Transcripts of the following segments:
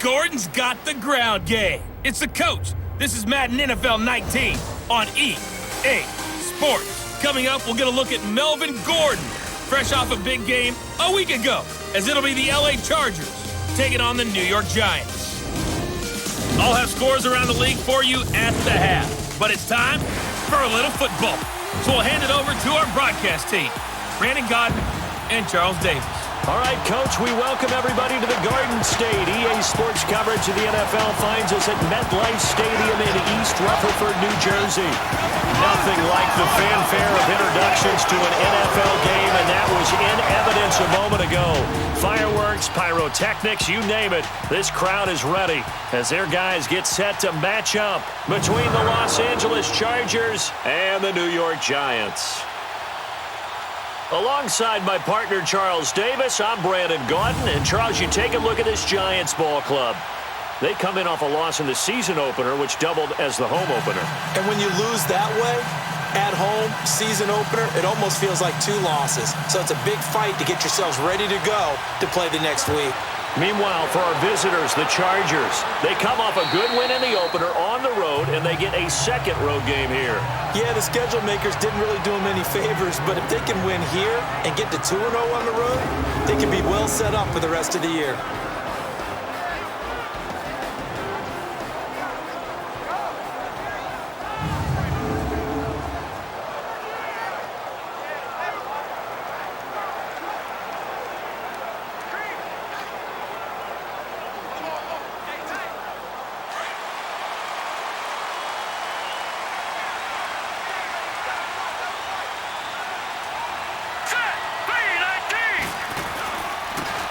Gordon's got the ground game. It's the coach. This is Madden NFL 19 on EA Sports. Coming up, we'll get a look at Melvin Gordon, fresh off a big game a week ago, as it'll be the LA Chargers taking on the New York Giants. I'll have scores around the league for you at the half, but it's time for a little football. So we'll hand it over to our broadcast team, Brandon Godden and Charles Davis. All right, Coach, we welcome everybody to the Garden State. EA Sports coverage of the NFL finds us at MetLife Stadium in East Rutherford, New Jersey. Nothing like the fanfare of introductions to an NFL game, and that was in evidence a moment ago. Fireworks, pyrotechnics, you name it. This crowd is ready as their guys get set to match up between the Los Angeles Chargers and the New York Giants. Alongside my partner, Charles Davis, I'm Brandon Godden. And, Charles, you take a look at this Giants ball club. They come in off a loss in the season opener, which doubled as the home opener. And when you lose that way, at home, season opener, it almost feels like two losses. So it's a big fight to get yourselves ready to go to play the next week. Meanwhile, for our visitors, the Chargers, they come off a good win in the opener on the road, and they get a second road game here. Yeah, the schedule makers didn't really do them any favors, but if they can win here and get to 2-0 on the road, they can be well set up for the rest of the year.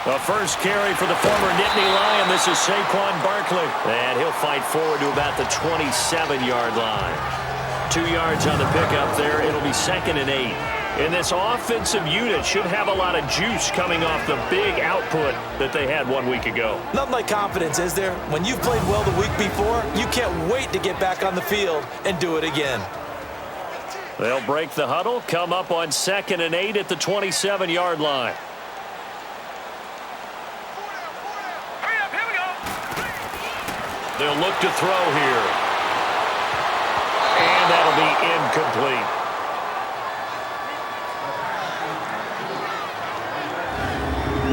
The first carry for the former Nittany Lion. This is Saquon Barkley. And he'll fight forward to about the 27-yard line. 2 yards on the pickup there. It'll be 2nd and 8. And this offensive unit should have a lot of juice coming off the big output that they had 1 week ago. Nothing like confidence, is there? When you've played well the week before, you can't wait to get back on the field and do it again. They'll break the huddle, come up on 2nd and 8 at the 27-yard line. They'll look to throw here. And that'll be incomplete.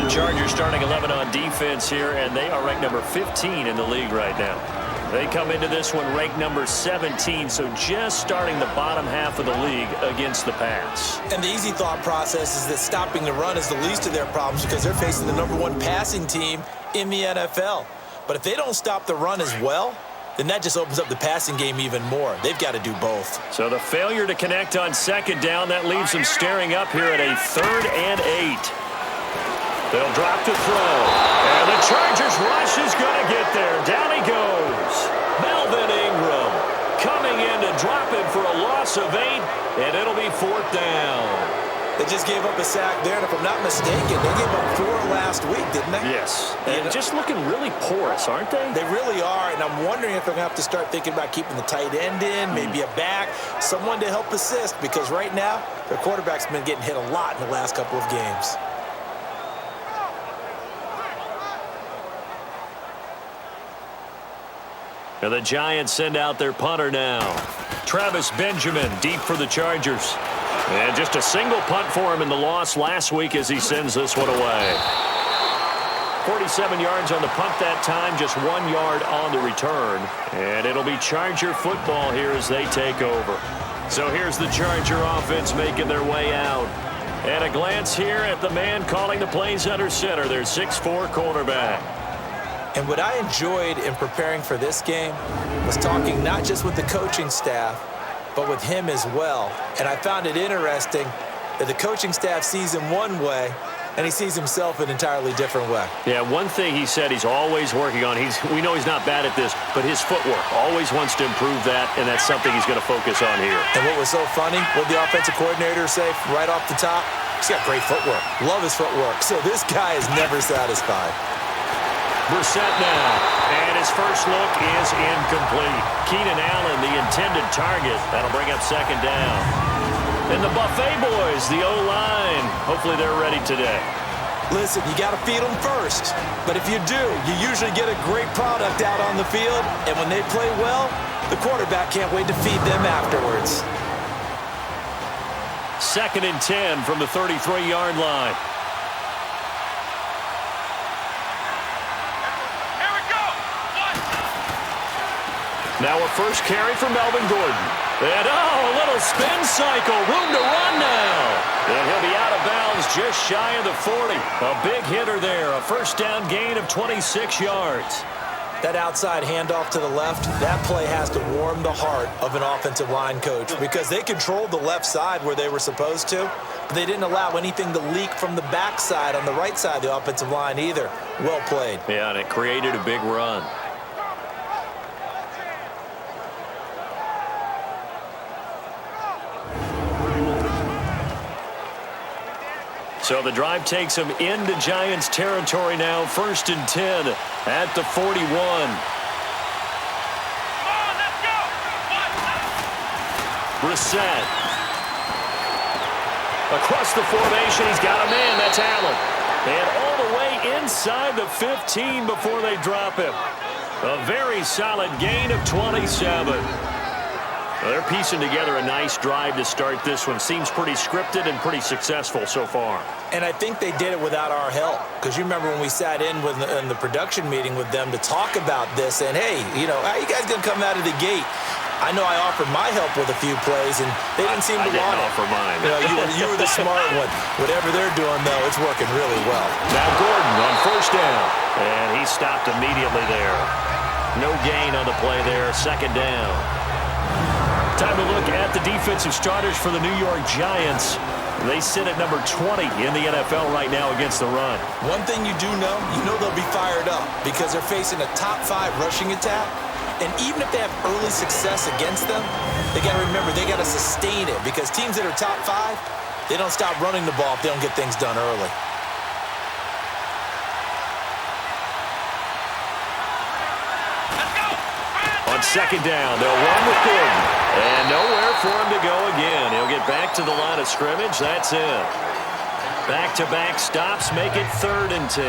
The Chargers starting 11 on defense here, and they are ranked number 15 in the league right now. They come into this one ranked number 17, so just starting the bottom half of the league against the pass. And the easy thought process is that stopping the run is the least of their problems because they're facing the #1 passing team in the NFL. But if they don't stop the run as well, then that just opens up the passing game even more. They've got to do both. So the failure to connect on 2nd down, that leaves them staring up here at a 3rd and 8. They'll drop to throw. And the Chargers rush is going to get there. Down he goes. Melvin Ingram coming in to drop it for a loss of 8, and it'll be 4th down. They just gave up a sack there, and if I'm not mistaken, they gave up 4 last week, didn't they? Yes. And just looking really porous, aren't they? They really are, and I'm wondering if they're going to have to start thinking about keeping the tight end in, maybe a back, someone to help assist, because right now, their quarterback's been getting hit a lot in the last couple of games. And the Giants send out their punter now. Travis Benjamin deep for the Chargers. And just a single punt for him in the loss last week as he sends this one away. 47 yards on the punt that time, just 1 yard on the return. And it'll be Charger football here as they take over. So here's the Charger offense making their way out. And a glance here at the man calling the plays under center, their 6'4" cornerback. And what I enjoyed in preparing for this game was talking not just with the coaching staff, but with him as well. And I found it interesting that the coaching staff sees him one way, and he sees himself an entirely different way. Yeah, one thing he said he's always working on, we know he's not bad at this, but his footwork, always wants to improve that, and that's something he's going to focus on here. And what was so funny, what did the offensive coordinator say right off the top? He's got great footwork. Love his footwork. So this guy is never satisfied. Brissett now, and his first look is incomplete. Keenan Allen, the intended target. That'll bring up 2nd down. And the Buffet boys, the O-line, hopefully they're ready today. Listen, you got to feed them first. But if you do, you usually get a great product out on the field. And when they play well, the quarterback can't wait to feed them afterwards. 2nd and 10 from the 33-yard line. Here we go. Now a first carry for Melvin Gordon. And, a little spin cycle. Room to run now. And he'll be out of bounds just shy of the 40. A big hitter there. A first down gain of 26 yards. That outside handoff to the left, that play has to warm the heart of an offensive line coach because they controlled the left side where they were supposed to, but they didn't allow anything to leak from the backside on the right side of the offensive line either. Well played. Yeah, and it created a big run. So the drive takes them into Giants territory now. 1st and 10 at the 41. Come on, let's go. Brissett. Across the formation, he's got a man. That's Allen. And all the way inside the 15 before they drop him. A very solid gain of 27. Well, they're piecing together a nice drive to start this one. Seems pretty scripted and pretty successful so far. And I think they did it without our help. Because you remember when we sat in the production meeting with them to talk about this. And, hey, you know, how you guys going to come out of the gate? I know I offered my help with a few plays, and they didn't seem to want it. I didn't offer mine. You were the smart one. Whatever they're doing, though, it's working really well. Now Gordon on first down. And he stopped immediately there. No gain on the play there. 2nd down. Time to look at the defensive starters for the New York Giants. They sit at number 20 in the NFL right now against the run. One thing you do know, they'll be fired up because they're facing a top 5 rushing attack. And even if they have early success against them, they got to remember they got to sustain it because teams that are top 5, they don't stop running the ball if they don't get things done early. On 2nd down, they'll run with Gordon. And nowhere for him to go again. He'll get back to the line of scrimmage. That's it. Back-to-back stops make it 3rd and 10.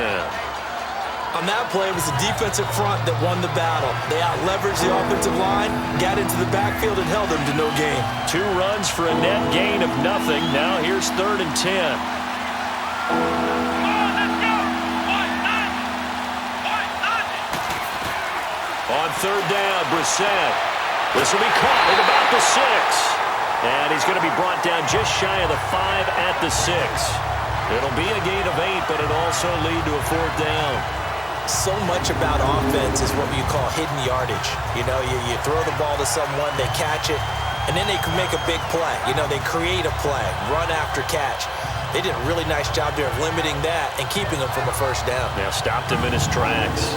On that play, it was the defensive front that won the battle. They out-leveraged the offensive line, got into the backfield, and held them to no gain. 2 runs for a net gain of nothing. Now here's 3rd and 10. On 3rd down, Brissett. This will be caught at about the 6. And he's going to be brought down just shy of the 5 at the 6. It'll be a gain of 8, but it'll also lead to a 4th down. So much about offense is what you call hidden yardage. You throw the ball to someone, they catch it, and then they can make a big play. They create a play, run after catch. They did a really nice job there of limiting that and keeping him from a 1st down. Now stopped him in his tracks.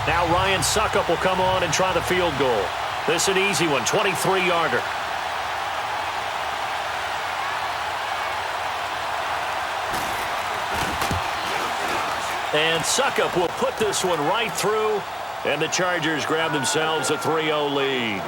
Now Ryan Suckup will come on and try the field goal. This is an easy one, 23-yarder. And Suckup will put this one right through, and the Chargers grab themselves a 3-0 lead.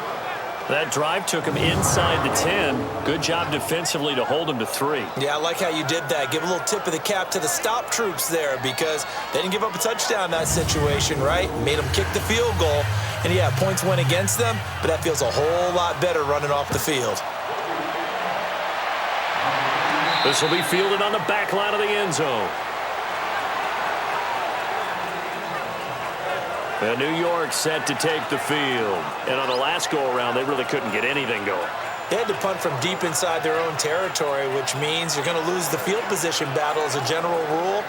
That drive took him inside the 10. Good job defensively to hold him to 3. Yeah, I like how you did that. Give a little tip of the cap to the stop troops there because they didn't give up a touchdown in that situation, right? Made them kick the field goal. And, yeah, points went against them, but that feels a whole lot better running off the field. This will be fielded on the back line of the end zone. And New York set to take the field. And on the last go-around, they really couldn't get anything going. They had to punt from deep inside their own territory, which means you're going to lose the field position battle as a general rule.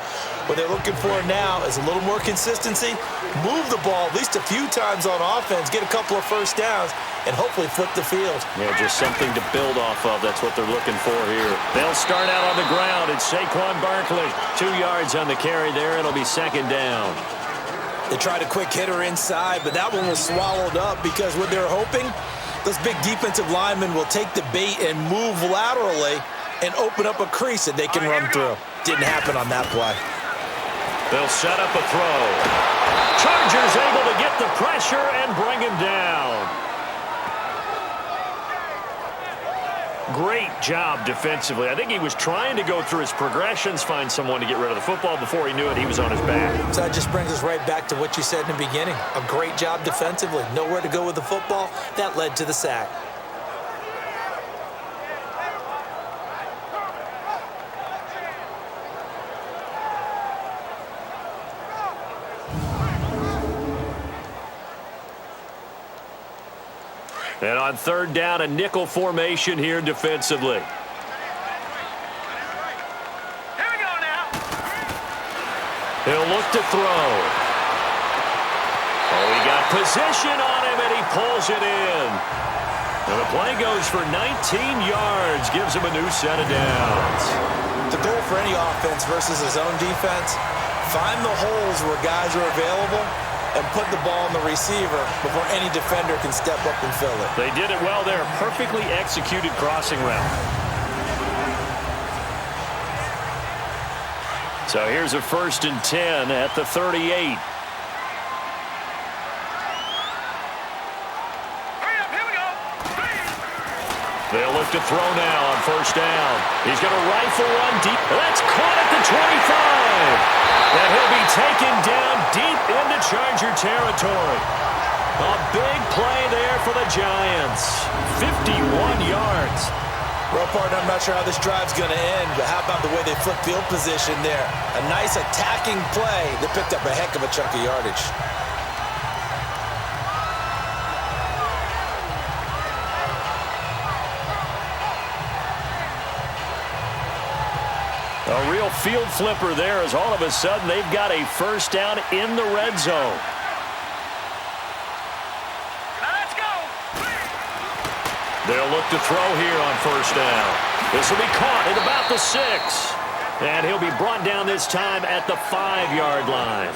What they're looking for now is a little more consistency, move the ball at least a few times on offense, get a couple of 1st downs, and hopefully flip the field. Yeah, just something to build off of. That's what they're looking for here. They'll start out on the ground. It's Saquon Barkley. 2 yards on the carry there. It'll be 2nd down. They tried a quick hitter inside, but that one was swallowed up because what they're hoping, those big defensive linemen will take the bait and move laterally and open up a crease that they can run through. Didn't happen on that play. They'll set up a throw. Chargers able to get the pressure and bring him down. Great job defensively. I think he was trying to go through his progressions, find someone to get rid of the football. Before he knew it, he was on his back. So that just brings us right back to what you said in the beginning. A great job defensively. Nowhere to go with the football. That led to the sack. And on third down, a nickel formation here defensively. Here we go now. He'll look to throw. Oh, he got position on him, and he pulls it in. And the play goes for 19 yards, gives him a new set of downs. The goal for any offense versus his own defense, find the holes where guys are available and put the ball on the receiver before any defender can step up and fill it. They did it well there. Perfectly executed crossing route. So here's a 1st and 10 at the 38. They'll look to throw now on 1st down. He's going to rifle one deep. That's caught at the 25. And he'll be taken down deep into Charger territory. A big play there for the Giants. 51 yards. Well, partner, I'm not sure how this drive's going to end, but how about the way they flip field position there? A nice attacking play that picked up a heck of a chunk of yardage. A real field flipper there as all of a sudden they've got a 1st down in the red zone. Let's go. They'll look to throw here on 1st down. This will be caught at about the 6. And he'll be brought down this time at the 5-yard line.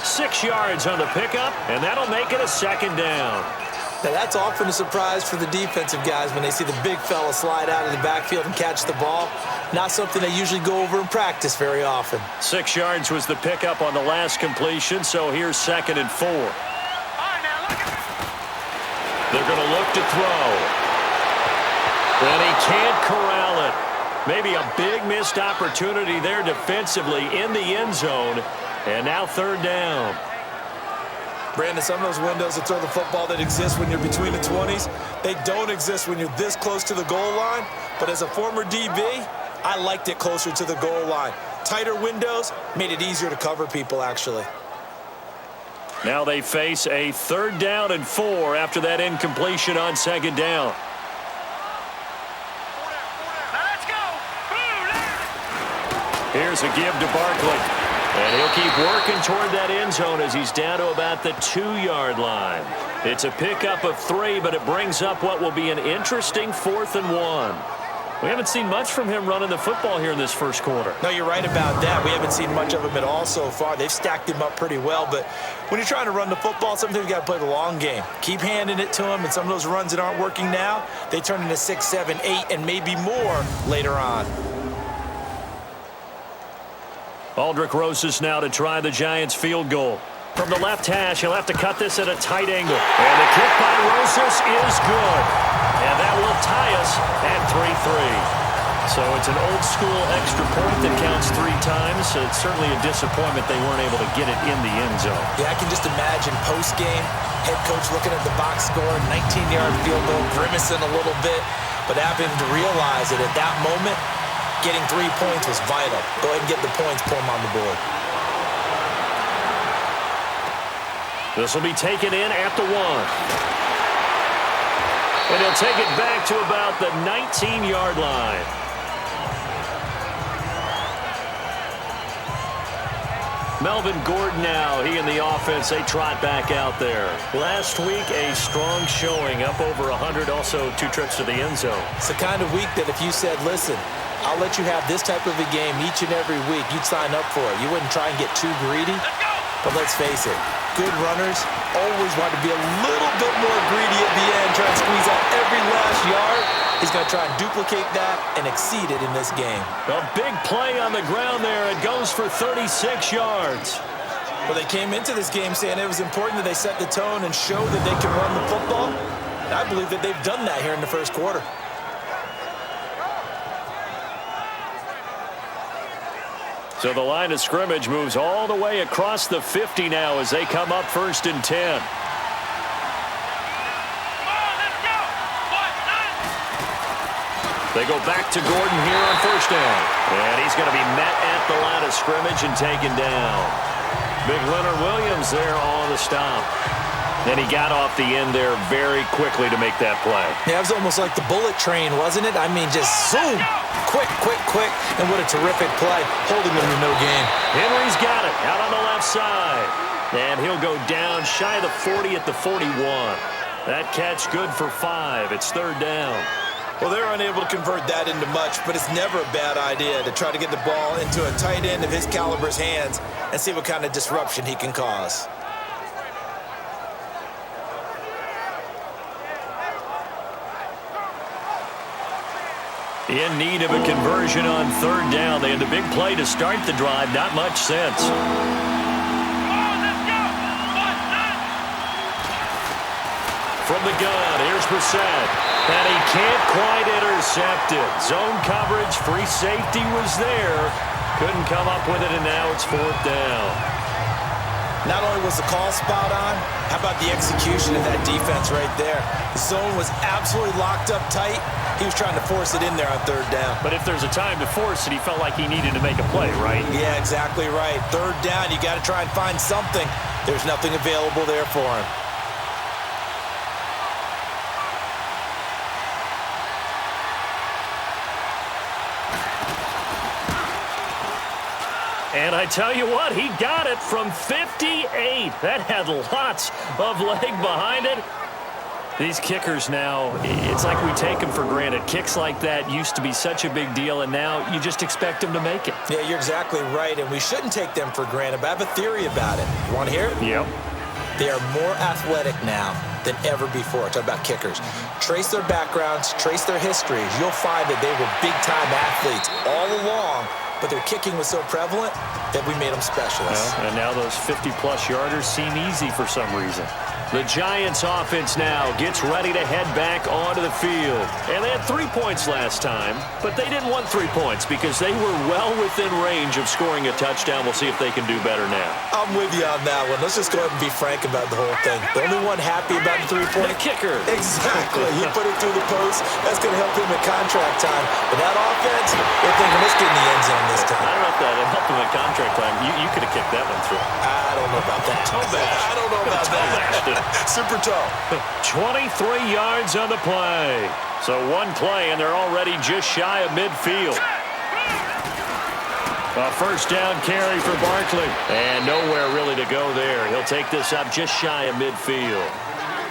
6 yards on the pickup, and that'll make it a 2nd down. Now, that's often a surprise for the defensive guys when they see the big fella slide out of the backfield and catch the ball. Not something they usually go over in practice very often. 6 yards was the pickup on the last completion, so here's 2nd and 4. All right, now look at. They're going to look to throw. And he can't corral it. Maybe a big missed opportunity there defensively in the end zone. And now 3rd down. Brandon, some of those windows to throw the football that exist when you're between the 20s, they don't exist when you're this close to the goal line. But as a former DB, I liked it closer to the goal line. Tighter windows made it easier to cover people, actually. Now they face a 3rd down and 4 after that incompletion on 2nd down. Let's go. Here's a give to Barkley. And he'll keep working toward that end zone as he's down to about the 2-yard line. It's a pickup of 3, but it brings up what will be an interesting 4th and 1. We haven't seen much from him running the football here in this first quarter. No, you're right about that. We haven't seen much of him at all so far. They've stacked him up pretty well, but when you're trying to run the football, sometimes you got to play the long game. Keep handing it to him, and some of those runs that aren't working now, they turn into 6, 7, 8, and maybe more later on. Aldrick Rosas now to try the Giants field goal. From the left hash, he'll have to cut this at a tight angle. And the kick by Rosas is good. And that will tie us at 3-3. So it's an old-school extra point that counts 3 times. So it's certainly a disappointment they weren't able to get it in the end zone. Yeah, I can just imagine post-game, head coach looking at the box score, 19-yard field goal, grimacing a little bit, but having to realize that at that moment, getting 3 points was vital. Go ahead and get the points, put them on the board. This will be taken in at the 1. And he'll take it back to about the 19-yard line. Melvin Gordon now, he and the offense, they trot back out there. Last week, a strong showing, up over 100, also 2 trips to the end zone. It's the kind of week that if you said, listen, I'll let you have this type of a game each and every week, you'd sign up for it. You wouldn't try and get too greedy. But let's face it, good runners always want to be a little bit more greedy at the end, try and squeeze out every last yard. He's going to try and duplicate that and exceed it in this game. A big play on the ground there. It goes for 36 yards. Well, they came into this game saying it was important that they set the tone and show that they can run the football. And I believe that they've done that here in the first quarter. So the line of scrimmage moves all the way across the 50 now as they come up 1st and 10. They go back to Gordon here on 1st down. And he's going to be met at the line of scrimmage and taken down. Big Leonard Williams there on the stop. And he got off the end there very quickly to make that play. Yeah, it was almost like the bullet train, wasn't it? I mean, just zoom. Quick. And what a terrific play, holding them to no gain. Henry's got it out on the left side. And he'll go down shy of the 40 at the 41. That catch good for 5. It's 3rd down. Well, they're unable to convert that into much, but it's never a bad idea to try to get the ball into a tight end of his caliber's hands and see what kind of disruption he can cause. In need of a conversion on 3rd down. They had the big play to start the drive. Not much sense. From the gun, here's Brissett. And he can't quite intercept it. Zone coverage, free safety was there. Couldn't come up with it, and now it's 4th down. Not only was the call spot on, how about the execution of that defense right there? The zone was absolutely locked up tight. He was trying to force it in there on 3rd down. But if there's a time to force it, he felt like he needed to make a play, right? Yeah, exactly right. 3rd down, you got to try and find something. There's nothing available there for him. And I tell you what, he got it from 58. That had lots of leg behind it. These kickers now, it's like we take them for granted. Kicks like that used to be such a big deal, and now you just expect them to make it. Yeah, you're exactly right, and we shouldn't take them for granted, but I have a theory about it. You want to hear it? Yep. They are more athletic now than ever before. Talk about kickers. Trace their backgrounds, trace their histories. You'll find that they were big-time athletes all along, but their kicking was so prevalent that we made them specialists. And now those 50-plus yarders seem easy for some reason. The Giants offense now gets ready to head back onto the field. And they had 3 points last time, but they didn't want 3 points because they were well within range of scoring a touchdown. We'll see if they can do better now. I'm with you on that one. Let's just go ahead and be frank about the whole thing. The only one happy about the 3-point? The kicker. Exactly. He put it through the post. That's going to help him at contract time. But that offense, they're thinking, let's get in the end zone this time. I don't know if that helped him at contract time. You could have kicked that one through. I don't know about that. I don't know about that. Super toe. 23 yards on the play. So one play, and they're already just shy of midfield. A 1st down carry for Barkley. And nowhere really to go there. He'll take this up just shy of midfield.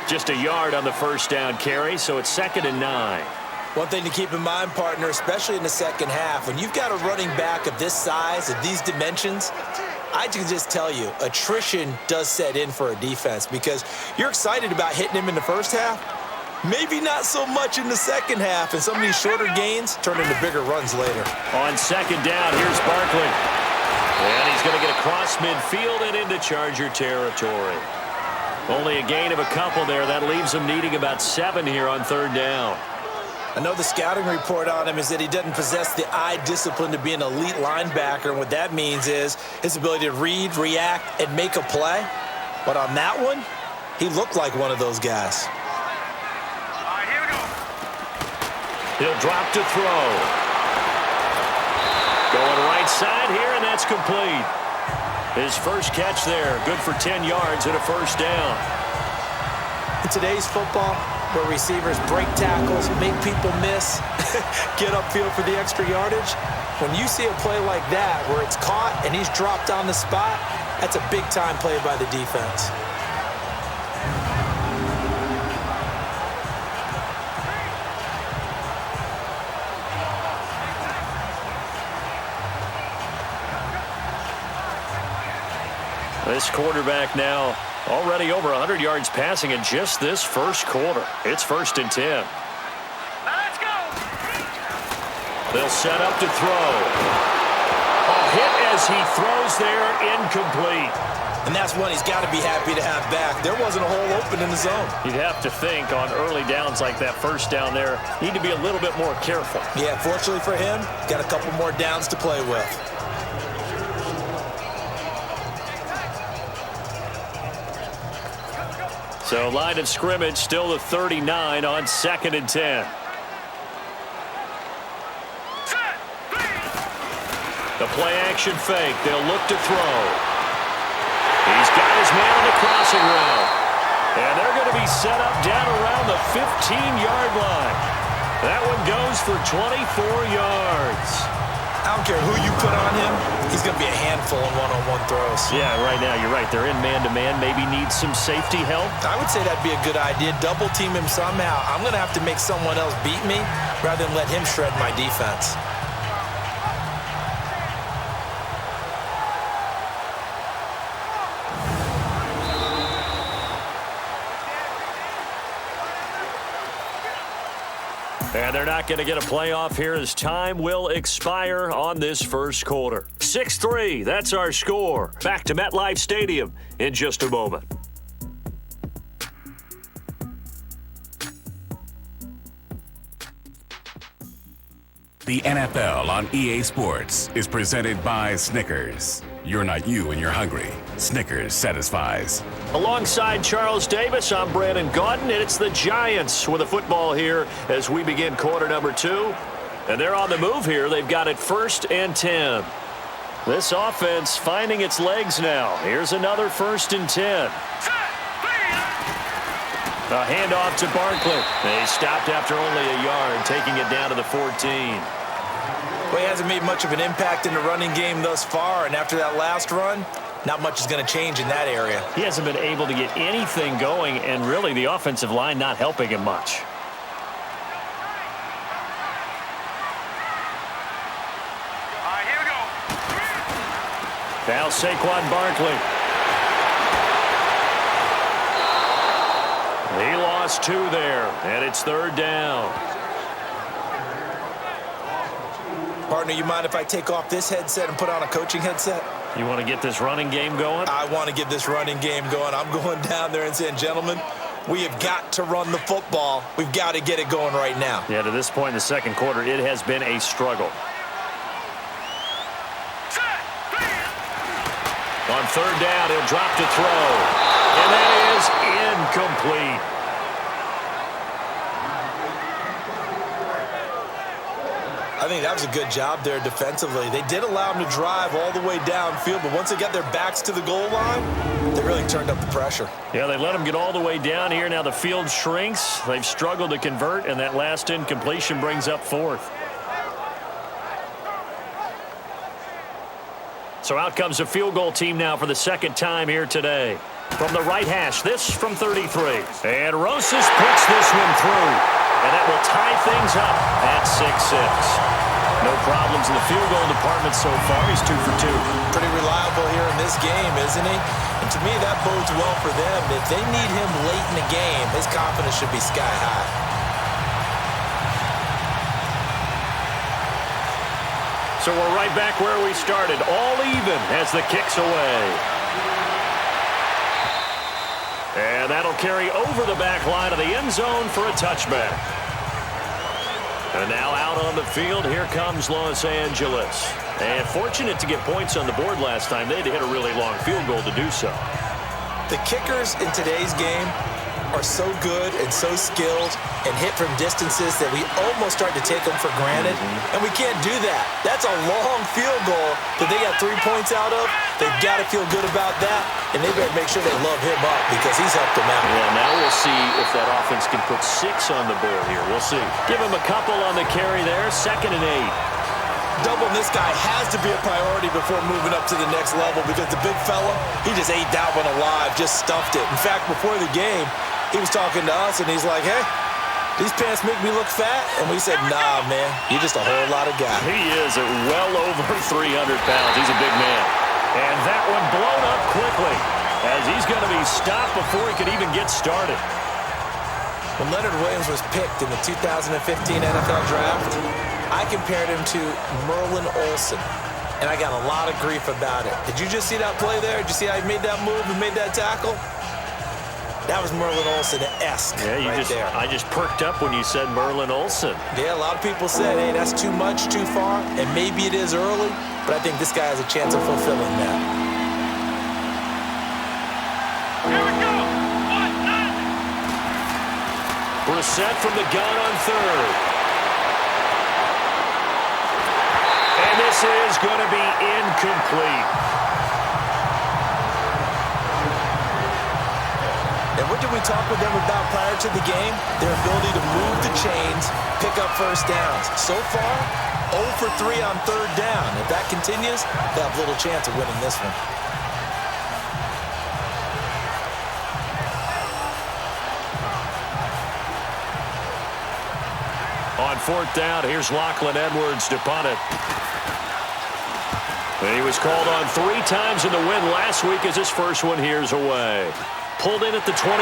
Just a yard on the 1st down carry, so it's 2nd and 9. One thing to keep in mind, partner, especially in the second half, when you've got a running back of this size, of these dimensions, I can just tell you, attrition does set in for a defense because you're excited about hitting him in the first half. Maybe not so much in the second half, and some of these shorter gains turn into bigger runs later. On 2nd down, here's Barkley. And he's going to get across midfield and into Charger territory. Only a gain of a couple there. That leaves him needing about 7 here on 3rd down. I know the scouting report on him is that he doesn't possess the eye discipline to be an elite linebacker, and what that means is his ability to read, react, and make a play. But on that one, he looked like one of those guys. All right, here we go. He'll drop to throw. Going right side here, and that's complete. His first catch there, good for 10 yards and a 1st down. In today's football, where receivers break tackles, make people miss, get upfield for the extra yardage, when you see a play like that where it's caught and he's dropped on the spot, that's a big-time play by the defense. This quarterback now already over 100 yards passing in just this first quarter. It's 1st and 10. Let's go. They'll set up to throw. A hit as he throws there, incomplete. And that's one he's got to be happy to have back. There wasn't a hole open in the zone. You'd have to think on early downs like that 1st down there, need to be a little bit more careful. Yeah, fortunately for him, got a couple more downs to play with. So line of scrimmage still the 39 on 2nd and 10. The play action fake. They'll look to throw. He's got his man on the crossing route. And they're going to be set up down around the 15-yard line. That one goes for 24 yards. I don't care who you put on him. He's going to be a handful in one-on-one throws. Yeah, right now you're right. They're in man-to-man. Maybe needs some safety help. I would say that'd be a good idea. Double team him somehow. I'm going to have to make someone else beat me rather than let him shred my defense. And they're not going to get a playoff here as time will expire on this first quarter. 6-3, that's our score. Back to MetLife Stadium in just a moment. The NFL on EA Sports is presented by Snickers. You're not you and you're hungry. Snickers satisfies. Alongside Charles Davis, I'm Brandon Gaudin, and it's the Giants with a football here as we begin quarter number 2. And they're on the move here. They've got it 1st and 10. This offense finding its legs now. Here's another 1st and 10. A handoff to Barkley. They stopped after only a yard, taking it down to the 14. Well, he hasn't made much of an impact in the running game thus far, and after that last run, not much is going to change in that area. He hasn't been able to get anything going, and really the offensive line not helping him much. All right, here we go. Now Saquon Barkley. He lost 2 there, and it's 3rd down. Partner, you mind if I take off this headset and put on a coaching headset? You want to get this running game going? I want to get this running game going. I'm going down there and saying, gentlemen, we have got to run the football. We've got to get it going right now. Yeah, to this point in the second quarter, it has been a struggle. On 3rd down, he'll drop to throw. And that is incomplete. I think that was a good job there defensively. They did allow them to drive all the way downfield, but once they got their backs to the goal line, they really turned up the pressure. Yeah, they let them get all the way down here. Now the field shrinks. They've struggled to convert, and that last incompletion brings up 4th. So out comes a field goal team now for the 2nd time here today. From the right hash, this from 33. And Rosas puts this one through. And that will tie things up at 6-6. No problems in the field goal department so far. He's 2 for 2. Pretty reliable here in this game, isn't he? And to me, that bodes well for them. If they need him late in the game, his confidence should be sky high. So we're right back where we started, all even as the kick's away. And that'll carry over the back line of the end zone for a touchback. And now out on the field, here comes Los Angeles. And fortunate to get points on the board last time. They had to hit a really long field goal to do so. The kickers in today's game are so good and so skilled and hit from distances that we almost start to take them for granted. And we can't do that. That's a long field goal that they got 3 points out of. They've got to feel good about that, and they better make sure they love him up because he's helped them out. Yeah, now we'll see if that offense can put 6 on the board here. We'll see. Give him a couple on the carry there. 2nd and 8. Doubling this guy has to be a priority before moving up to the next level because the big fella, he just ate that one alive, just stuffed it. In fact, before the game, he was talking to us, and he's like, hey, these pants make me look fat? And we said, nah, man, you're just a whole lot of guy. He is at well over 300 pounds. He's a big man. And that one blown up quickly as he's going to be stopped before he could even get started. When Leonard Williams was picked in the 2015 NFL Draft, I compared him to Merlin Olsen, and I got a lot of grief about it. Did you just see that play there? Did you see how he made that move and made that tackle? That was Merlin Olsen-esque there. I just perked up when you said Merlin Olsen. Yeah, a lot of people said, hey, that's too much, too far, and maybe it is early, but I think this guy has a chance of fulfilling that. Here we go. 1, 9. Brissett from the gun on third. And this is going to be incomplete. And what did we talk with them about prior to the game? Their ability to move the chains, pick up first downs. So far, 0 for 3 on third down. If that continues, they'll have little chance of winning this one. On fourth down, here's Lachlan Edwards to punt it. And he was called on 3 times in the win last week as his first one here's away. Pulled in at the 24.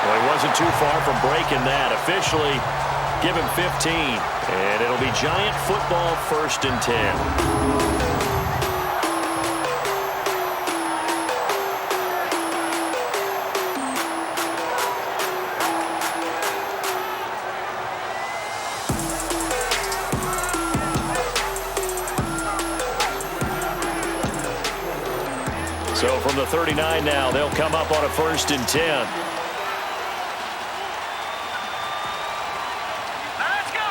Well, he wasn't too far from breaking that. Officially, give him 15. And it'll be Giant football, 1st and 10. So from the 39 now, they'll come up on a 1st and 10. Let's go.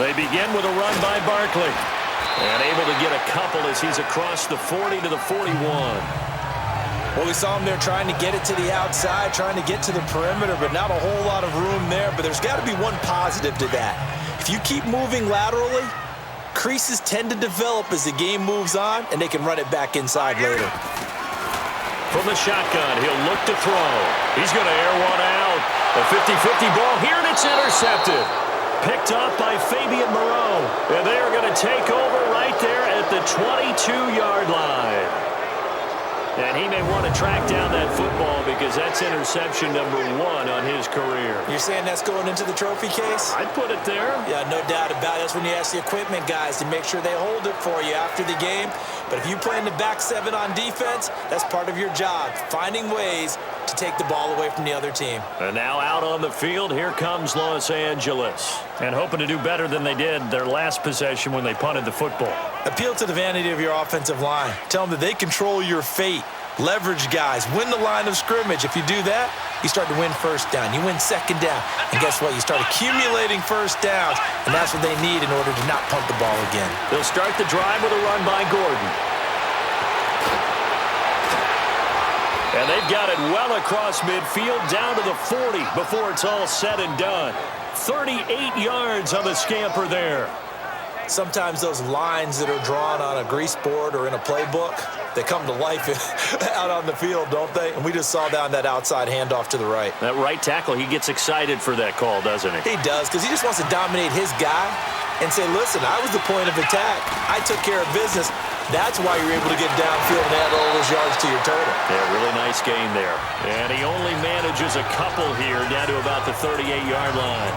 They begin with a run by Barkley. And able to get a couple as he's across the 40 to the 41. Well, we saw him there trying to get it to the outside, trying to get to the perimeter, but not a whole lot of room there. But there's got to be one positive to that. If you keep moving laterally, creases tend to develop as the game moves on, and they can run it back inside later. From the shotgun, he'll look to throw. He's going to air one out. A 50-50 ball here, and it's intercepted. Picked up by Fabian Moreau. And they are going to take over right there at the 22-yard line. And he may want to track down that football because that's interception number 1 on his career. You're saying that's going into the trophy case? I'd put it there. Yeah, no doubt about it. That's when you ask the equipment guys to make sure they hold it for you after the game. But if you play in the back 7 on defense, that's part of your job, finding ways to take the ball away from the other team. And now out on the field, here comes Los Angeles. And hoping to do better than they did their last possession when they punted the football. Appeal to the vanity of your offensive line. Tell them that they control your fate. Leverage guys. Win the line of scrimmage. If you do that, you start to win first down. You win second down. And guess what? You start accumulating first downs. And that's what they need in order to not punt the ball again. They'll start the drive with a run by Gordon. And they've got it well across midfield down to the 40 before it's all said and done. 38 yards on the scamper there. Sometimes those lines that are drawn on a grease board or in a playbook, they come to life out on the field, don't they? And we just saw down that outside handoff to the right. That right tackle, he gets excited for that call, doesn't he? He does, because he just wants to dominate his guy and say, listen, I was the point of attack. I took care of business. That's why you're able to get downfield and add all those yards to your total. Yeah, really nice gain there. And he only manages a couple here down to about the 38-yard line.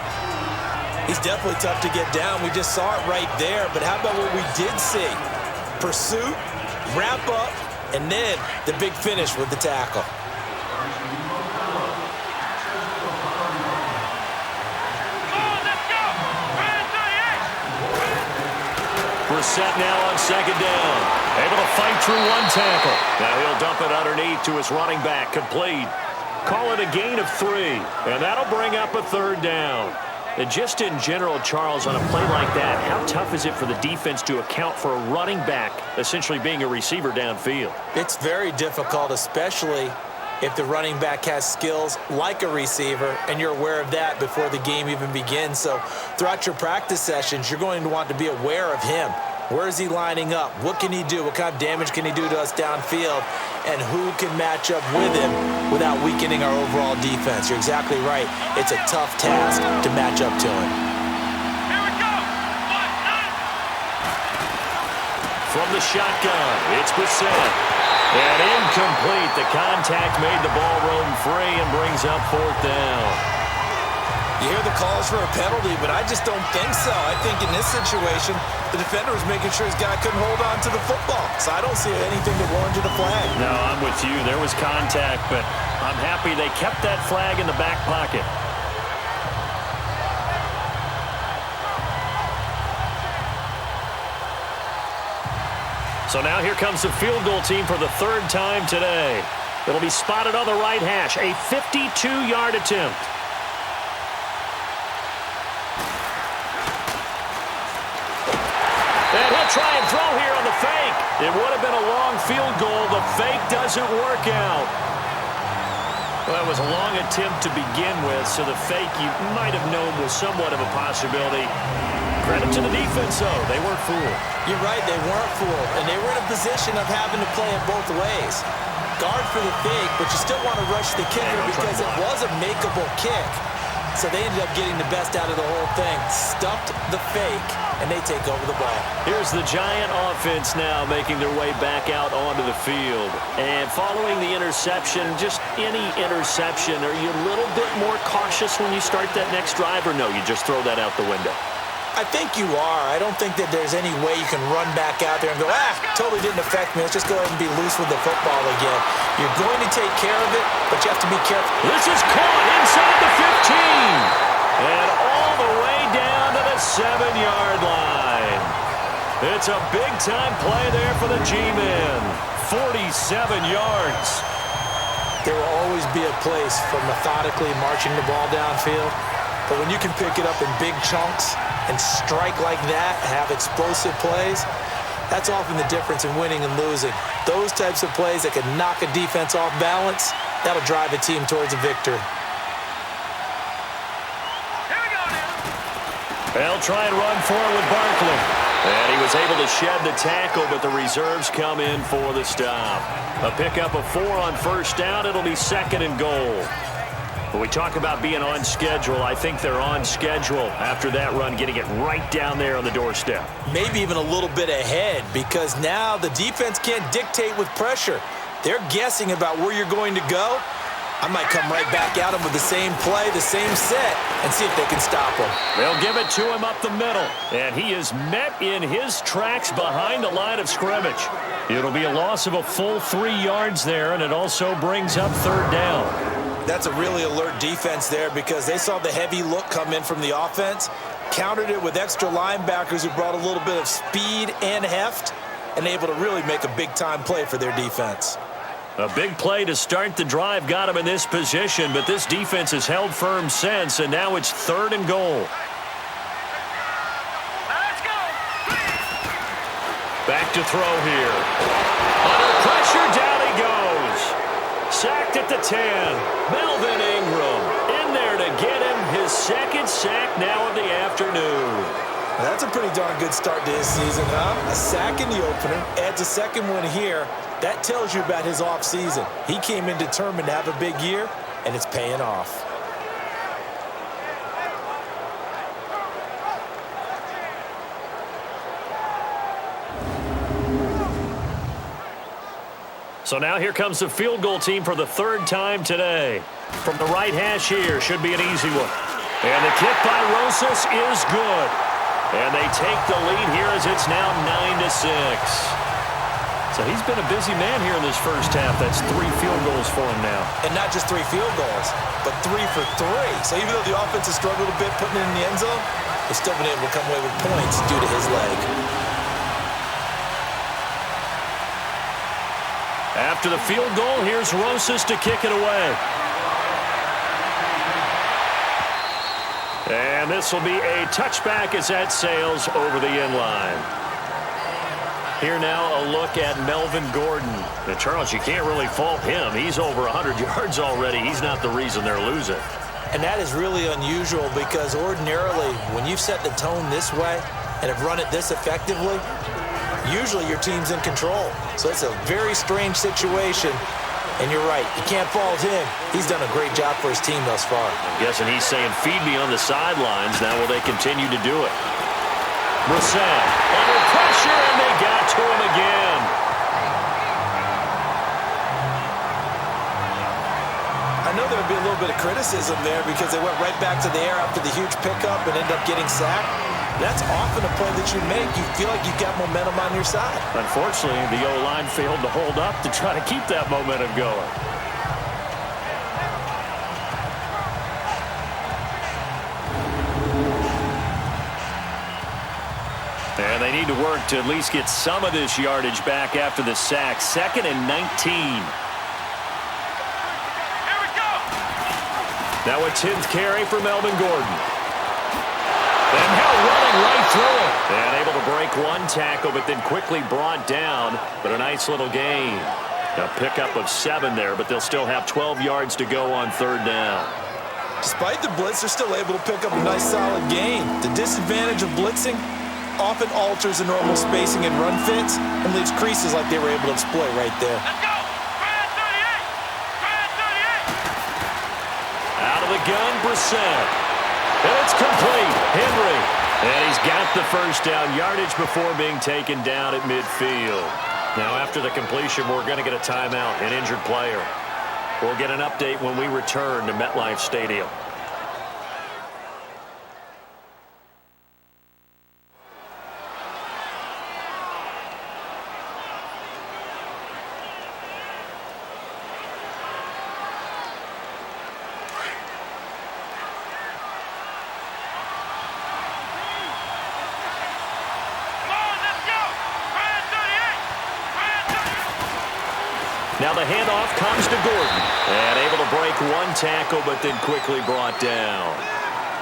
He's definitely tough to get down. We just saw it right there. But how about what we did see? Pursuit, wrap up, and then the big finish with the tackle. Brissett now on second down. Able to fight through one tackle. Now he'll dump it underneath to his running back. Complete. Call it a gain of 3. And that'll bring up a 3rd down. And just in general, Charles, on a play like that, how tough is it for the defense to account for a running back essentially being a receiver downfield? It's very difficult, especially if the running back has skills like a receiver, and you're aware of that before the game even begins. So throughout your practice sessions, you're going to want to be aware of him. Where is he lining up? What can he do? What kind of damage can he do to us downfield? And who can match up with him without weakening our overall defense? You're exactly right. It's a tough task to match up to him. Here we go. From the shotgun, it's Brissett. And incomplete. The contact made the ball roam free and brings up 4th down. You hear the calls for a penalty, but I just don't think so. I think in this situation, the defender was making sure his guy couldn't hold on to the football. So I don't see anything that warranted a flag. No, I'm with you. There was contact, but I'm happy they kept that flag in the back pocket. So now here comes the field goal team for the 3rd time today. It'll be spotted on the right hash. A 52-yard attempt. And he'll try and throw here on the fake. It would have been a long field goal. The fake doesn't work out. Well, it was a long attempt to begin with, so the fake you might have known was somewhat of a possibility. Credit to the defense, though. They weren't fooled. You're right, they weren't fooled, and they were in a position of having to play it both ways. Guard for the fake, but you still want to rush the kicker because it was a makeable kick. So they ended up getting the best out of the whole thing. Stuffed the fake, and they take over the ball. Here's the Giant offense now making their way back out onto the field. And following the interception, just any interception, are you a little bit more cautious when you start that next drive, or no, you just throw that out the window? I think you are. I don't think that there's any way you can run back out there and go, totally didn't affect me. Let's just go ahead and be loose with the football again. You're going to take care of it, but you have to be careful. This is caught inside the 15. And all the way down to the 7-yard line. It's a big-time play there for the G-men. 47 yards. There will always be a place for methodically marching the ball downfield. But when you can pick it up in big chunks and strike like that, have explosive plays, that's often the difference in winning and losing. Those types of plays that can knock a defense off balance, that'll drive a team towards a victory. Here we go now. They'll try and run forward with Barkley. And he was able to shed the tackle, but the reserves come in for the stop. A pickup of 4 on first down. It'll be 2nd and goal. When we talk about being on schedule, I think they're on schedule after that run, getting it right down there on the doorstep. Maybe even a little bit ahead, because now the defense can't dictate with pressure. They're guessing about where you're going to go. I might come right back at them with the same play, the same set, and see if they can stop them. They'll give it to him up the middle, and he is met in his tracks behind the line of scrimmage. It'll be a loss of a full 3 yards there, and it also brings up 3rd down. That's a really alert defense there because they saw the heavy look come in from the offense, countered it with extra linebackers who brought a little bit of speed and heft, and able to really make a big-time play for their defense. A big play to start the drive got him in this position, but this defense has held firm since, and now it's 3rd and goal. Let's go. Back to throw here. Under pressure, down he goes. Sacked at the 10. Melvin Ingram in there to get him his 2nd sack now of the afternoon. That's a pretty darn good start to his season, huh? A sack in the opener, adds a 2nd one here. That tells you about his offseason. He came in determined to have a big year, and it's paying off. So now here comes the field goal team for the 3rd time today. From the right hash here, should be an easy one. And the kick by Rosas is good. And they take the lead here as it's now 9-6. So he's been a busy man here in this first half. That's 3 field goals for him now. And not just 3 field goals, but 3 for 3. So even though the offense has struggled a bit putting it in the end zone, they've still been able to come away with points due to his leg. After the field goal, here's Rosas to kick it away. And this will be a touchback as that sails over the end line. Here now, a look at Melvin Gordon. And Charles, you can't really fault him. He's over 100 yards already. He's not the reason they're losing. And that is really unusual because ordinarily, when you've set the tone this way and have run it this effectively, usually your team's in control. So it's a very strange situation. And you're right, you can't fault him. He's done a great job for his team thus far. I'm guessing he's saying, feed me on the sidelines. Now will they continue to do it? Brissett under pressure, and they got to him again. I know there would be a little bit of criticism there because they went right back to the air after the huge pickup and ended up getting sacked. That's often a play that you make. You feel like you've got momentum on your side. Unfortunately, the O-line failed to hold up to try to keep that momentum going. And they need to work to at least get some of this yardage back after the sack. 2nd and 19. Now a 10th carry for Melvin Gordon. And now running right through it. And able to break one tackle, but then quickly brought down. But a nice little gain. A pickup of 7 there, but they'll still have 12 yards to go on 3rd down. Despite the blitz, they're still able to pick up a nice solid gain. The disadvantage of blitzing often alters the normal spacing and run fits and leaves creases like they were able to exploit right there. Let's go. Try 38. Out of the gun, Brissett. And it's complete. Henry. And he's got the first down yardage before being taken down at midfield. Now, after the completion, we're going to get a timeout, an injured player. We'll get an update when we return to MetLife Stadium. Now the handoff comes to Gordon. And able to break one tackle, but then quickly brought down.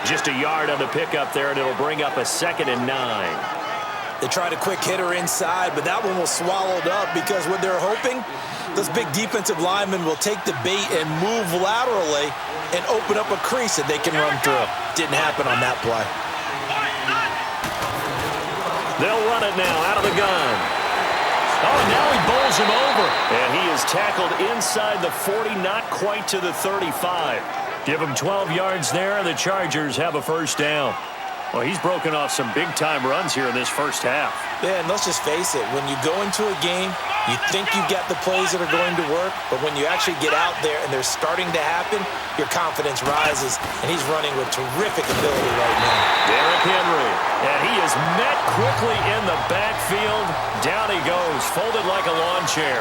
Just a yard on the pickup there, and it'll bring up a 2nd and 9. They tried a quick hitter inside, but that one was swallowed up because what they're hoping, those big defensive linemen will take the bait and move laterally and open up a crease that they can run through. Didn't happen on that play. They'll run it now out of the gun. Oh, now he bowls him over. And he is tackled inside the 40, not quite to the 35. Give him 12 yards there, and the Chargers have a first down. Well, he's broken off some big-time runs here in this first half. Yeah, and let's just face it. When you go into a game, you think you've got the plays that are going to work, but when you actually get out there and they're starting to happen, your confidence rises, and he's running with terrific ability right now. Derrick Henry, and he is met quickly in the backfield. Down he goes, folded like a lawn chair.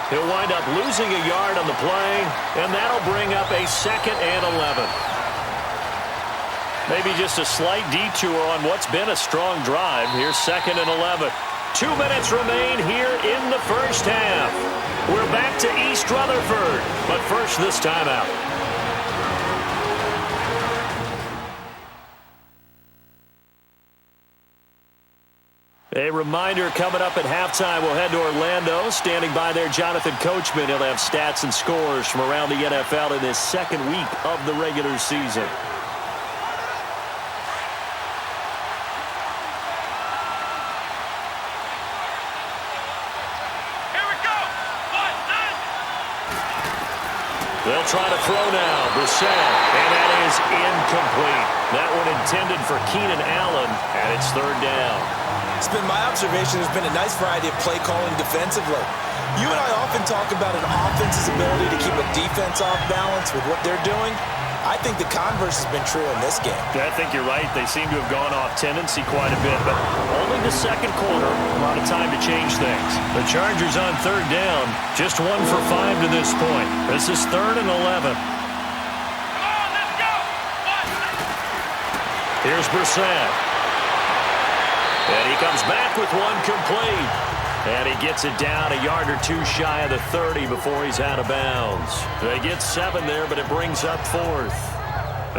He'll wind up losing a yard on the play, and that'll bring up a 2nd and 11. Maybe just a slight detour on what's been a strong drive. Here's 2nd and 11. 2 minutes remain here in the first half. We're back to East Rutherford, but first this timeout. A reminder coming up at halftime, we'll head to Orlando. Standing by there, Jonathan Coachman. He'll have stats and scores from around the NFL in this 2nd week of the regular season. They'll try to throw now. Brissett, and that is incomplete. That one intended for Keenan Allen, and it's 3rd down. It's been my observation there's been a nice variety of play calling defensively. You and I often talk about an offense's ability to keep a defense off balance with what they're doing. I think the converse has been true in this game. I think you're right. They seem to have gone off tendency quite a bit, but only the 2nd quarter, a lot of time to change things. The Chargers on 3rd down, just 1 for 5 to this point. This is 3rd and 11. Here's Brissett. And he comes back with one complete. And he gets it down a yard or 2 shy of the 30 before he's out of bounds. They get 7 there, but it brings up 4th.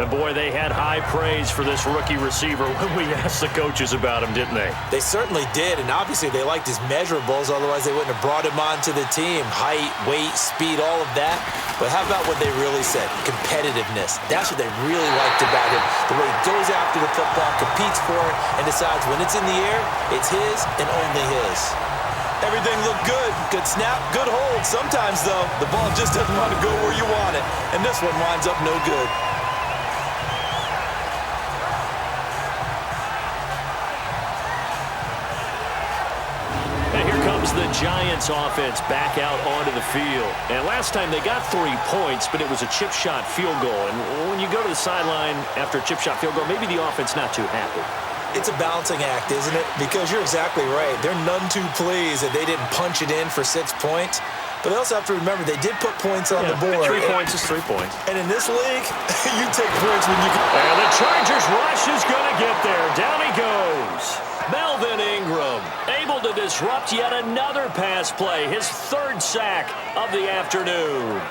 And boy, they had high praise for this rookie receiver when we asked the coaches about him, didn't they? They certainly did, and obviously they liked his measurables, otherwise they wouldn't have brought him onto the team. Height, weight, speed, all of that. But how about what they really said? Competitiveness. That's what they really liked about him. The way he goes after the football, competes for it, and decides when it's in the air, it's his and only his. Everything looked good. Good snap, good hold. Sometimes, though, the ball just doesn't want to go where you want it. And this one winds up no good. And here comes the Giants offense back out onto the field. And last time they got 3 points, but it was a chip shot field goal. And when you go to the sideline after a chip shot field goal, maybe the offense not too happy. It's a balancing act, isn't it? Because you're exactly right. They're none too pleased that they didn't punch it in for 6 points. But they also have to remember they did put points on the board. 3 points is 3 points. And in this league, you take points when you can. And the Chargers rush is going to get there. Down he goes. Melvin Ingram able to disrupt yet another pass play. His 3rd sack of the afternoon.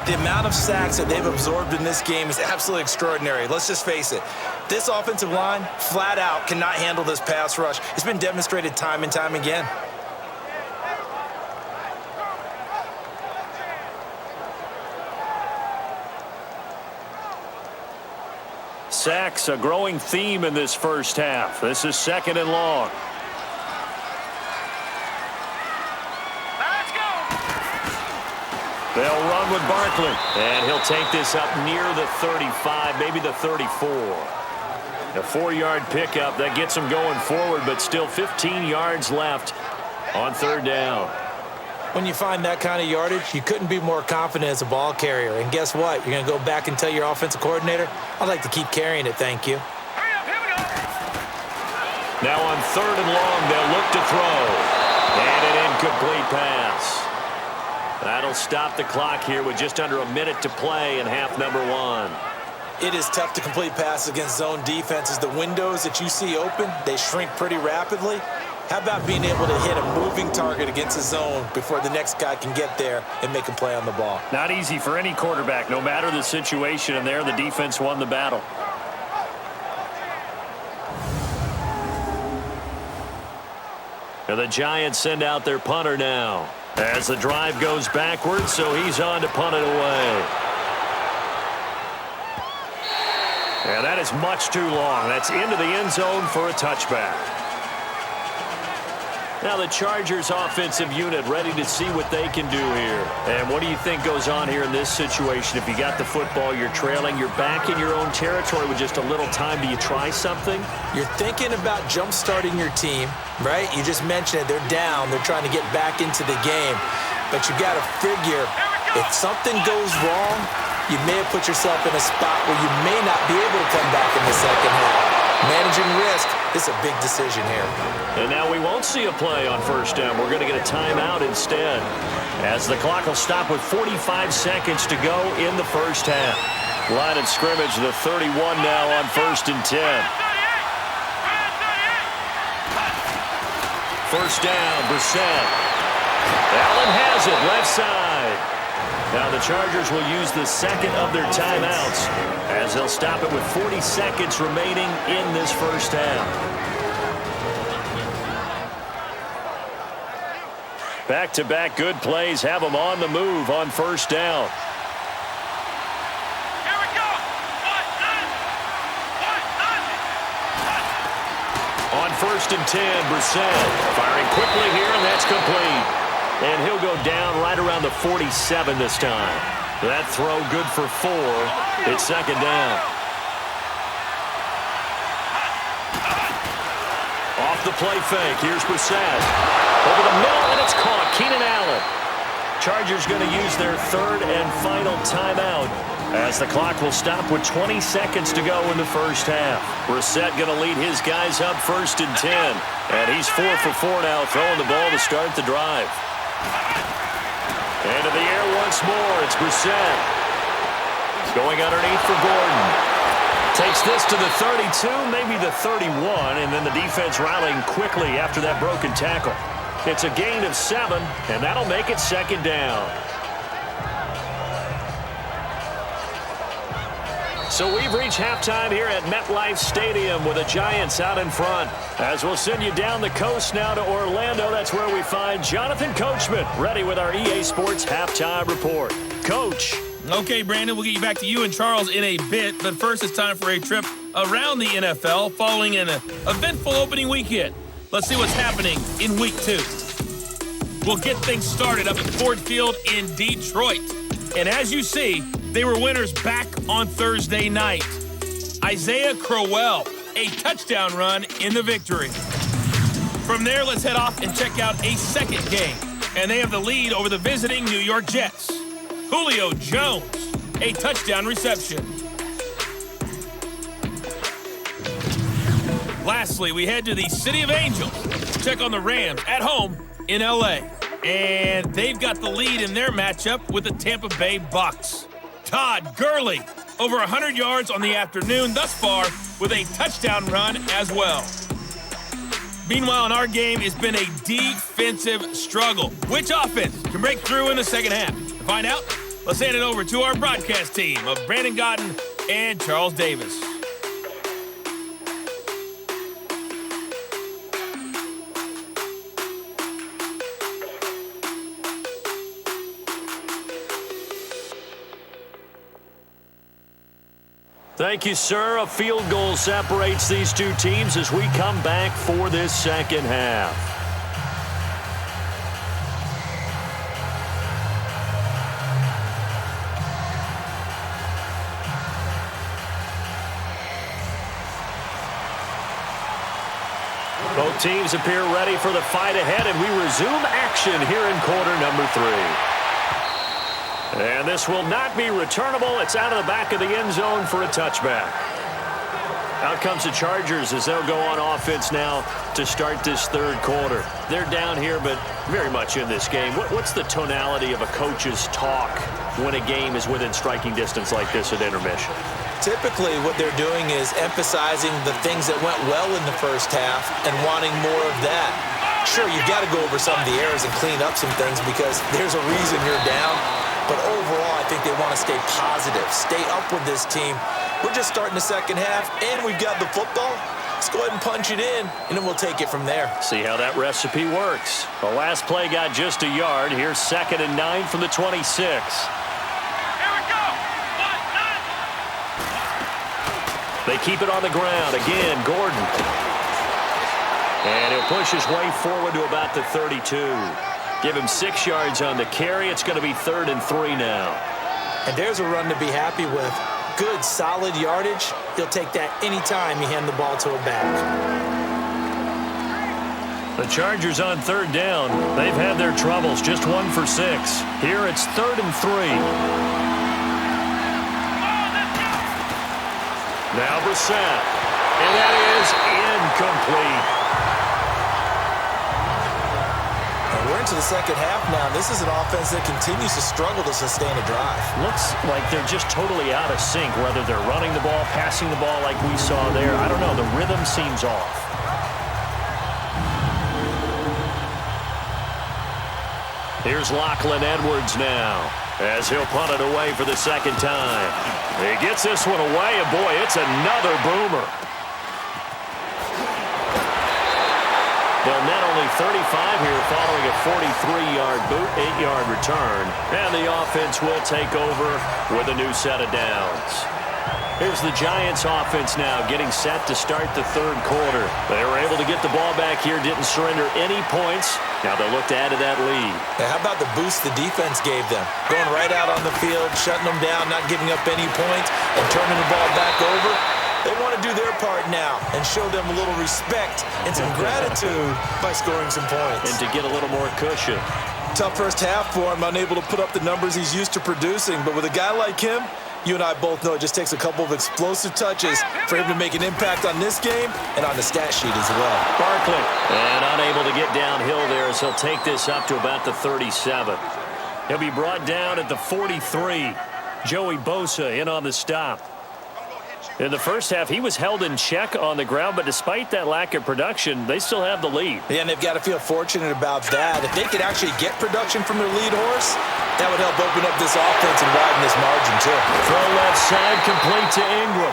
The amount of sacks that they've absorbed in this game is absolutely extraordinary. Let's just face it. This offensive line, flat out, cannot handle this pass rush. It's been demonstrated time and time again. Sacks, a growing theme in this first half. This is 2nd and long. Let's go. They'll run with Barkley, and he'll take this up near the 35, maybe the 34. A 4-yard pickup that gets him going forward, but still 15 yards left on 3rd down. When you find that kind of yardage, you couldn't be more confident as a ball carrier. And guess what? You're going to go back and tell your offensive coordinator, I'd like to keep carrying it, thank you. Hurry up, here we go. Now on 3rd and long, they'll look to throw. And an incomplete pass. That'll stop the clock here with just under a minute to play in half number 1. It is tough to complete passes against zone defenses. The windows that you see open, they shrink pretty rapidly. How about being able to hit a moving target against a zone before the next guy can get there and make a play on the ball? Not easy for any quarterback, no matter the situation, and there the defense won the battle. And the Giants send out their punter now as the drive goes backwards, so he's on to punt it away. And that is much too long. That's into the end zone for a touchback. Now the Chargers offensive unit ready to see what they can do here. And what do you think goes on here in this situation? If you got the football, you're trailing, you're back in your own territory with just a little time. Do you try something? You're thinking about jump-starting your team, right? You just mentioned it. They're down. They're trying to get back into the game. But you got to figure if something goes wrong, you may have put yourself in a spot where you may not be able to come back in the second half. Managing risk, this is a big decision here. And now we won't see a play on 1st down. We're going to get a timeout instead, as the clock will stop with 45 seconds to go in the first half. Line of scrimmage, the 31 now on 1st and 10. 1st down, Brissett. Allen has it, left side. Now the Chargers will use the 2nd of their timeouts as they'll stop it with 40 seconds remaining in this first half. Back-to-back good plays have them on the move on 1st down. Here we go. On 1st and 10, Brissett firing quickly here, and that's complete. And he'll go down right around the 47 this time. That throw good for 4. It's 2nd down. Off the play fake. Here's Brissett. Over the middle, and it's caught. Keenan Allen. Chargers going to use their 3rd and final timeout as the clock will stop with 20 seconds to go in the first half. Brissett going to lead his guys up 1st and 10. And he's 4 for 4 now, throwing the ball to start the drive. Into the air once more. It's Brissett. Going underneath for Gordon. Takes this to the 32, maybe the 31, and then the defense rallying quickly after that broken tackle. It's a gain of 7, and that'll make it 2nd down. So we've reached halftime here at MetLife Stadium with the Giants out in front. As we'll send you down the coast now to Orlando, that's where we find Jonathan Coachman, ready with our EA Sports Halftime Report. Coach. Okay, Brandon, we'll get you back to you and Charles in a bit, but first it's time for a trip around the NFL following an eventful opening weekend. Let's see what's happening in Week 2. We'll get things started up at Ford Field in Detroit. And as you see, they were winners back on Thursday night. Isaiah Crowell, a touchdown run in the victory. From there, let's head off and check out a second game. And they have the lead over the visiting New York Jets. Julio Jones, a touchdown reception. Lastly, we head to the City of Angels to check on the Rams at home in LA. And they've got the lead in their matchup with the Tampa Bay Bucks. Todd Gurley, over 100 yards on the afternoon thus far with a touchdown run as well. Meanwhile, in our game, it's been a defensive struggle. Which offense can break through in the second half? To find out, let's hand it over to our broadcast team of Brandon Gotten and Charles Davis. Thank you, sir. A field goal separates these two teams as we come back for this second half. Both teams appear ready for the fight ahead, and we resume action here in quarter number 3. And this will not be returnable. It's out of the back of the end zone for a touchback. Out comes the Chargers as they'll go on offense now to start this third quarter. They're down here, but very much in this game. What's the tonality of a coach's talk when a game is within striking distance like this at intermission? Typically, what they're doing is emphasizing the things that went well in the first half and wanting more of that. Sure, you've got to go over some of the errors and clean up some things because there's a reason you're down. But overall, I think they want to stay positive, stay up with this team. We're just starting the second half, and we've got the football. Let's go ahead and punch it in, and then we'll take it from there. See how that recipe works. The last play got just a yard. Here's 2nd and 9 from the 26. Here we go. 1, 9. They keep it on the ground. Again, Gordon. And he'll push his way forward to about the 32. Give him 6 yards on the carry. It's going to be 3rd and 3 now. And there's a run to be happy with. Good, solid yardage. He'll take that anytime you hand the ball to a back. The Chargers on 3rd down. They've had their troubles. Just 1 for 6. Here it's 3rd and 3. Now Brissett. And that is incomplete. We're into the second half now. This is an offense that continues to struggle to sustain a drive. Looks like they're just totally out of sync, whether they're running the ball, passing the ball like we saw there. I don't know. The rhythm seems off. Here's Lachlan Edwards now as he'll punt it away for the second time. He gets this one away, and boy, it's another boomer. They'll net only 35 here following a 43-yard boot, 8-yard return. And the offense will take over with a new set of downs. Here's the Giants offense now getting set to start the third quarter. They were able to get the ball back here, didn't surrender any points. Now they'll look to add to that lead. Now, how about the boost the defense gave them? Going right out on the field, shutting them down, not giving up any points, and turning the ball back over. They want to do their part now and show them a little respect and some gratitude by scoring some points. And to get a little more cushion. Tough first half for him, unable to put up the numbers he's used to producing. But with a guy like him, you and I both know it just takes a couple of explosive touches for him to make an impact on this game and on the stat sheet as well. Barkley, and unable to get downhill there as he'll take this up to about the 37. He'll be brought down at the 43. Joey Bosa in on the stop. In the first half, he was held in check on the ground, but despite that lack of production, they still have the lead. Yeah, and they've got to feel fortunate about that. If they could actually get production from their lead horse, that would help open up this offense and widen this margin, too. Throw left side, complete to Ingram.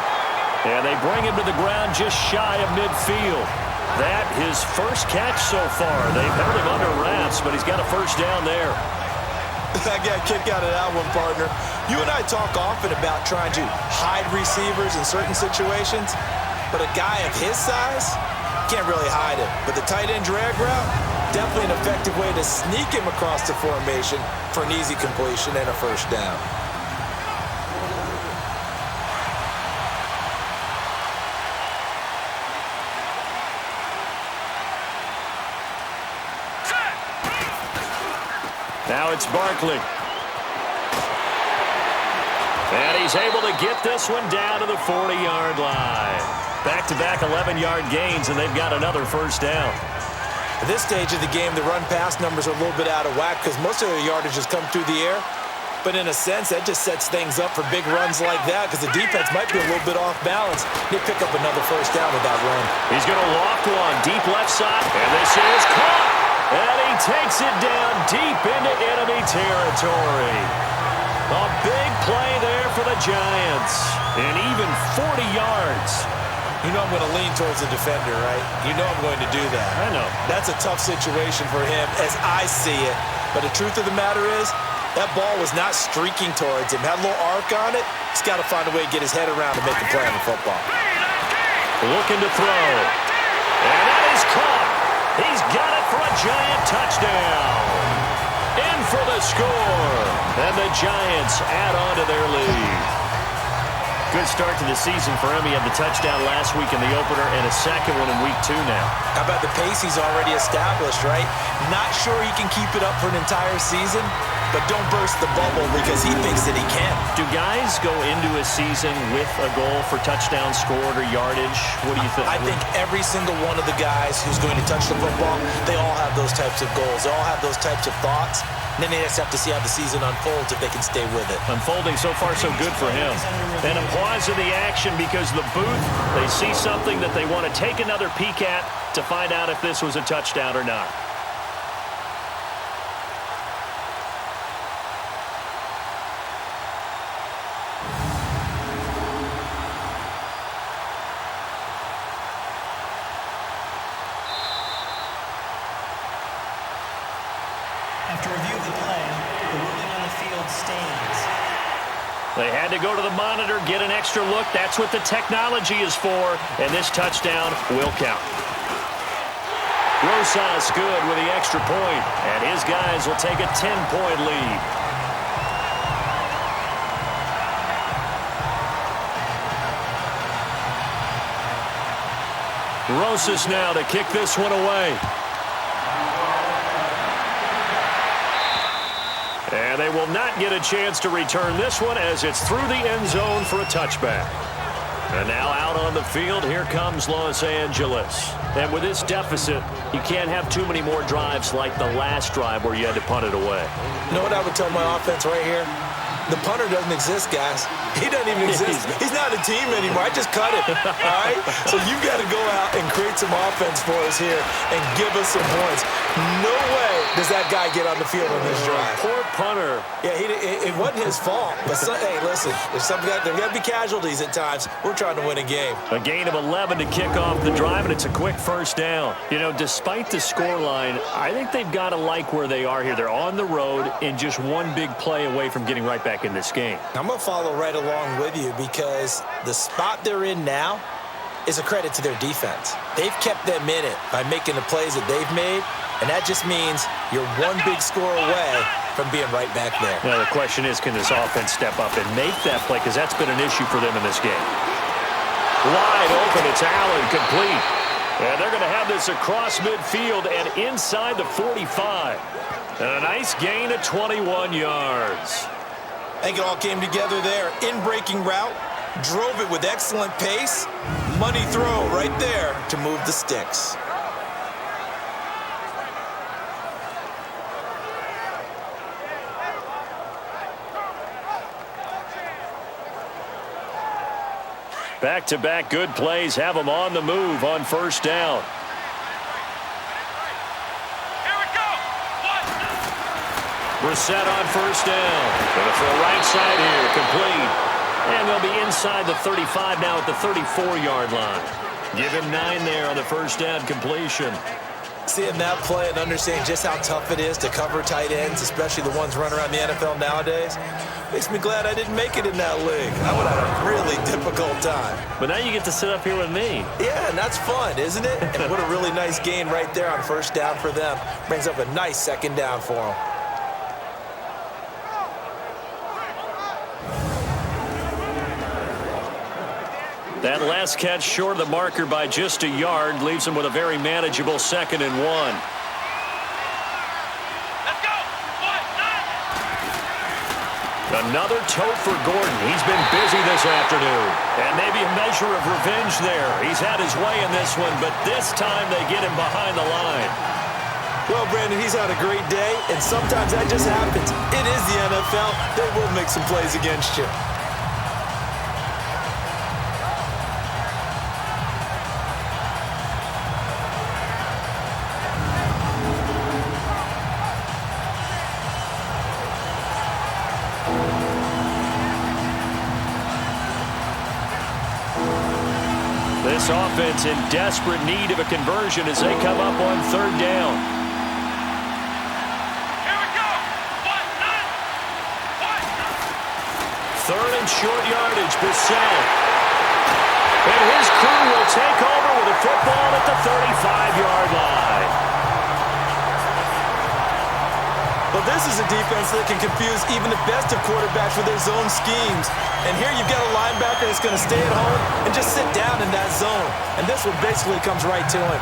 And they bring him to the ground just shy of midfield. That his first catch so far. They've held him under wraps, but he's got a first down there. I got a kick out of that one, partner. You and I talk often about trying to hide receivers in certain situations, but a guy of his size can't really hide it. But the tight end drag route, definitely an effective way to sneak him across the formation for an easy completion and a first down. Now it's Barkley. And he's able to get this one down to the 40-yard line. Back-to-back 11-yard gains, and they've got another first down. At this stage of the game, the run-pass numbers are a little bit out of whack because most of their yardage has come through the air. But in a sense, that just sets things up for big runs like that because the defense might be a little bit off balance. They pick up another first down with that run. He's going to loft one deep left side, and this is caught. And he takes it down deep into enemy territory. A big play there for the Giants. And even 40 yards. You know I'm going to lean towards the defender, right? You know I'm going to do that. I know. That's a tough situation for him as I see it. But the truth of the matter is, that ball was not streaking towards him. Had a little arc on it. He's got to find a way to get his head around to make the play on the football. Looking to throw. And that is caught. He's got it for a Giant touchdown. In for the score. And the Giants add on to their lead. Good start to the season for him. He had the touchdown last week in the opener and a second one in week 2 now. How about the pace he's already established, right? Not sure he can keep it up for an entire season, but don't burst the bubble because he thinks that he can. Do guys go into a season with a goal for touchdown scored or yardage? What do you think? I think every single one of the guys who's going to touch the football, they all have those types of goals. They all have those types of thoughts. And then they just have to see how the season unfolds if they can stay with it. Unfolding so far so good for him. And a pause in the action because the booth, they see something that they want to take another peek at to find out if this was a touchdown or not. After review of the play, the ruling on the field stands. They had to go to the monitor, get an extra look. That's what the technology is for, and this touchdown will count. Rosas good with the extra point, and his guys will take a 10-point lead. Rosas now to kick this one away. And they will not get a chance to return this one as it's through the end zone for a touchback. And now out on the field, here comes Los Angeles. And with this deficit, you can't have too many more drives like the last drive where you had to punt it away. You know what I would tell my offense right here? The punter doesn't exist, guys. He doesn't even exist. He's not a team anymore. I just cut him, all right? So you've got to go out and create some offense for us here and give us some points. No way does that guy get on the field on this drive. Poor punter. Yeah, it wasn't his fault. But, hey, listen, there's got to be casualties at times. We're trying to win a game. A gain of 11 to kick off the drive, and it's a quick first down. You know, despite the scoreline, I think they've got to like where they are here. They're on the road and just one big play away from getting right back in this game. I'm going to follow right along with you because the spot they're in now is a credit to their defense. They've kept them in it by making the plays that they've made, and that just means you're one big score away from being right back there. Now, the question is, can this offense step up and make that play? Because that's been an issue for them in this game. Wide open, it's Allen, complete. And they're going to have this across midfield and inside the 45. And a nice gain of 21 yards. I think it all came together there. In-breaking route, drove it with excellent pace. Money throw right there to move the sticks. Back-to-back good plays have them on the move on first down. Here we go. Brissett on first down. Going to throw right side here, complete. And they'll be inside the 35 now at the 34-yard line. Give him 9 there on the first down completion. Seeing that play and understanding just how tough it is to cover tight ends, especially the ones running around the NFL nowadays, makes me glad I didn't make it in that league. I would have a really difficult time. But now you get to sit up here with me. Yeah, and that's fun, isn't it? And what a really nice gain right there on first down for them. Brings up a nice second down for them. That last catch short of the marker by just a yard leaves him with a very manageable 2nd and 1. Let's go. Another toe for Gordon. He's been busy this afternoon. And maybe a measure of revenge there. He's had his way in this one, but this time they get him behind the line. Well, Brandon, he's had a great day, and sometimes that just happens. It is the NFL. They will make some plays against you. This offense in desperate need of a conversion as they come up on third down. Here we go. Third and short yardage, Bissell. And his crew will take over with a football at the 35-yard line. Well, this is a defense that can confuse even the best of quarterbacks with their zone schemes. And here you've got a linebacker that's going to stay at home and just sit down in that zone. And this one basically comes right to him.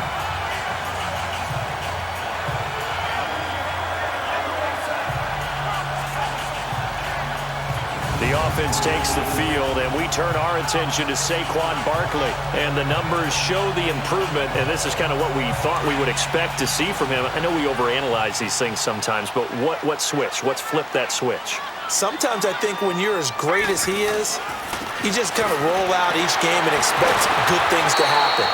The offense takes the field, and we turn our attention to Saquon Barkley. And the numbers show the improvement, and this is kind of what we thought we would expect to see from him. I know we overanalyze these things sometimes, but what switch? What's flipped that switch? Sometimes I think when you're as great as he is, you just kind of roll out each game and expect good things to happen.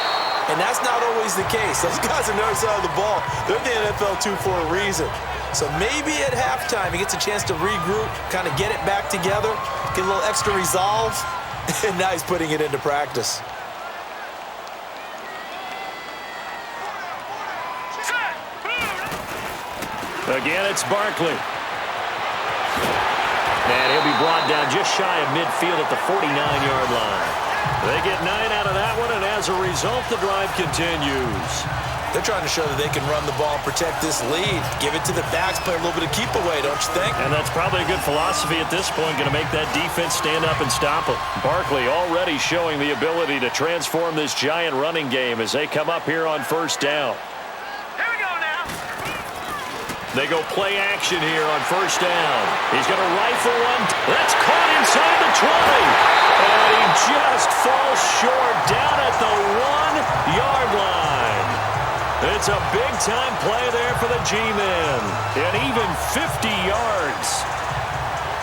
And that's not always the case. Those guys on the other side of the ball, they're the NFL 2 for a reason. So maybe at halftime he gets a chance to regroup, kind of get it back together, get a little extra resolve, and now he's putting it into practice. Again, it's Barkley. And he'll be brought down just shy of midfield at the 49-yard line. They get 9 out of that one, and as a result, the drive continues. They're trying to show that they can run the ball, protect this lead, give it to the backs, play a little bit of keep away, don't you think? And that's probably a good philosophy at this point, going to make that defense stand up and stop them. Barkley already showing the ability to transform this giant running game as they come up here on first down. Here we go now. They go play action here on first down. He's going to rifle one. That's caught inside the 20. And he just falls short down at the 1-yard line. It's a big-time play there for the G-men. And even 50 yards.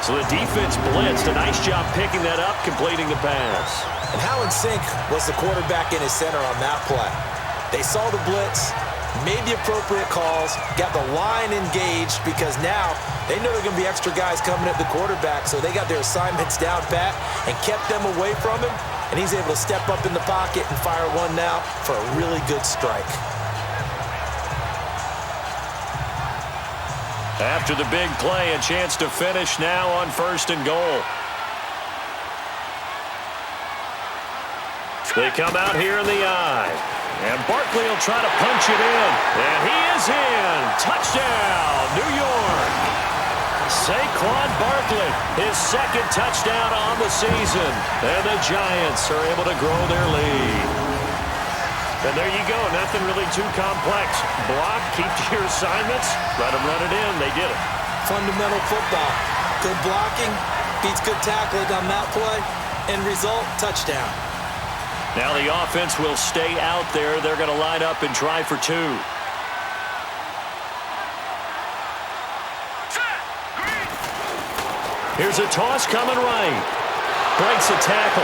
So the defense blitzed. A nice job picking that up, completing the pass. And how in sync was the quarterback in his center on that play? They saw the blitz, made the appropriate calls, got the line engaged because now they know there are going to be extra guys coming at the quarterback, so they got their assignments down pat and kept them away from him, and he's able to step up in the pocket and fire one now for a really good strike. After the big play, a chance to finish now on first and goal. They come out here in the eye. And Barkley will try to punch it in. And he is in. Touchdown, New York. Saquon Barkley, his second touchdown on the season. And the Giants are able to grow their lead. And there you go, nothing really too complex. Block, keep to your assignments, let them run it in. They did it. Fundamental football. Good blocking, beats good tackling on that play. End result, touchdown. Now the offense will stay out there. They're going to line up and try for 2. Here's a toss coming right. Breaks a tackle.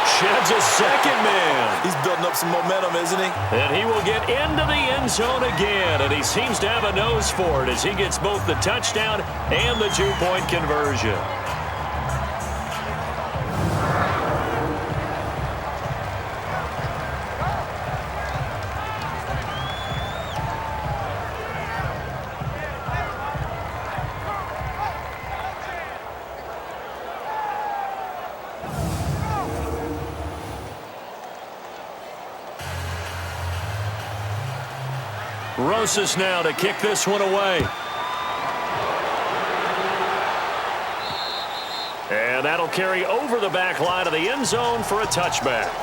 Sheds a second man. He's building up some momentum, isn't he? And he will get into the end zone again. And he seems to have a nose for it as he gets both the touchdown and the 2-point conversion. Rosas now to kick this one away. And that'll carry over the back line of the end zone for a touchback.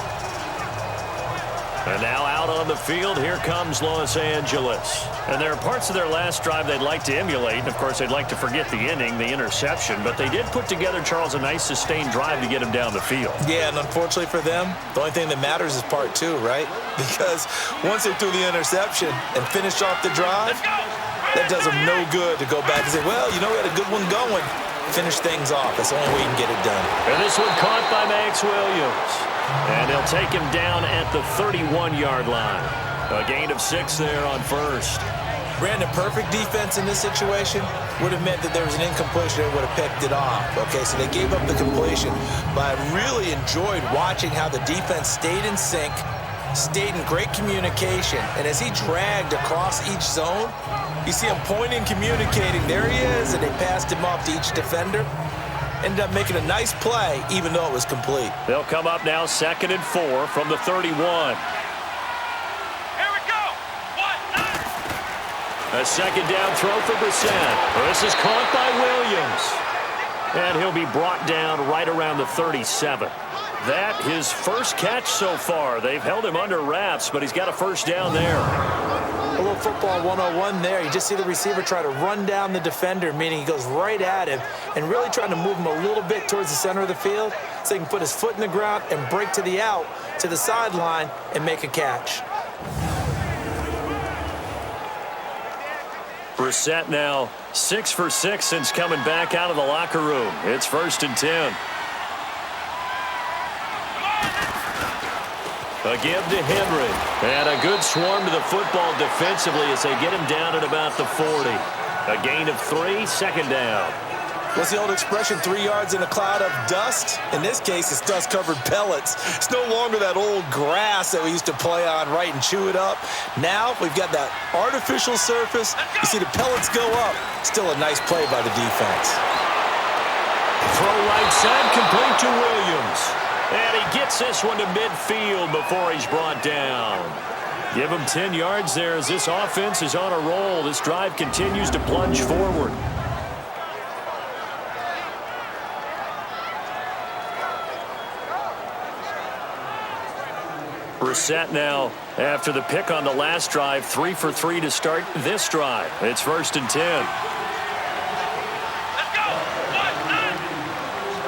And now out on the field, here comes Los Angeles. And there are parts of their last drive they'd like to emulate. And, of course, they'd like to forget the inning, the interception. But they did put together, Charles, a nice sustained drive to get him down the field. Yeah, and unfortunately for them, the only thing that matters is part 2, right? Because once they threw the interception and finished off the drive, that does them no good to go back and say, well, you know, we had a good one going. Finish things off. That's the only way you can get it done. And this one caught by Max Williams. And he'll take him down at the 31-yard line. A gain of 6 there on first. Brandon, perfect defense in this situation would have meant that there was an incompletion. They would have picked it off. Okay, so they gave up the completion. But I really enjoyed watching how the defense stayed in sync, stayed in great communication. And as he dragged across each zone, you see him pointing, communicating. There he is, and they passed him off to each defender. Ended up making a nice play, even though it was complete. They'll come up now 2nd and 4 from the 31. Here we go. 1-9. A second down throw for Brissett. This is caught by Williams. And he'll be brought down right around the 37. That his first catch so far. They've held him under wraps, but he's got a first down there. A little football 101 there. You just see the receiver try to run down the defender, meaning he goes right at him and really trying to move him a little bit towards the center of the field so he can put his foot in the ground and break to the out, to the sideline, and make a catch. Brissett now 6 for 6 since coming back out of the locker room. It's 1st and 10. A give to Henry. And a good swarm to the football defensively as they get him down at about the 40. A gain of 3, 2nd down. What's the old expression, 3 yards in a cloud of dust? In this case, it's dust-covered pellets. It's no longer that old grass that we used to play on, right, and chew it up. Now we've got that artificial surface. You see the pellets go up. Still a nice play by the defense. Throw right side, complete to Williams. And he gets this one to midfield before he's brought down. Give him 10 yards there as this offense is on a roll. This drive continues to plunge forward. Brissett now, after the pick on the last drive, 3 for 3 to start this drive. It's 1st and 10. Let's go. 1-9.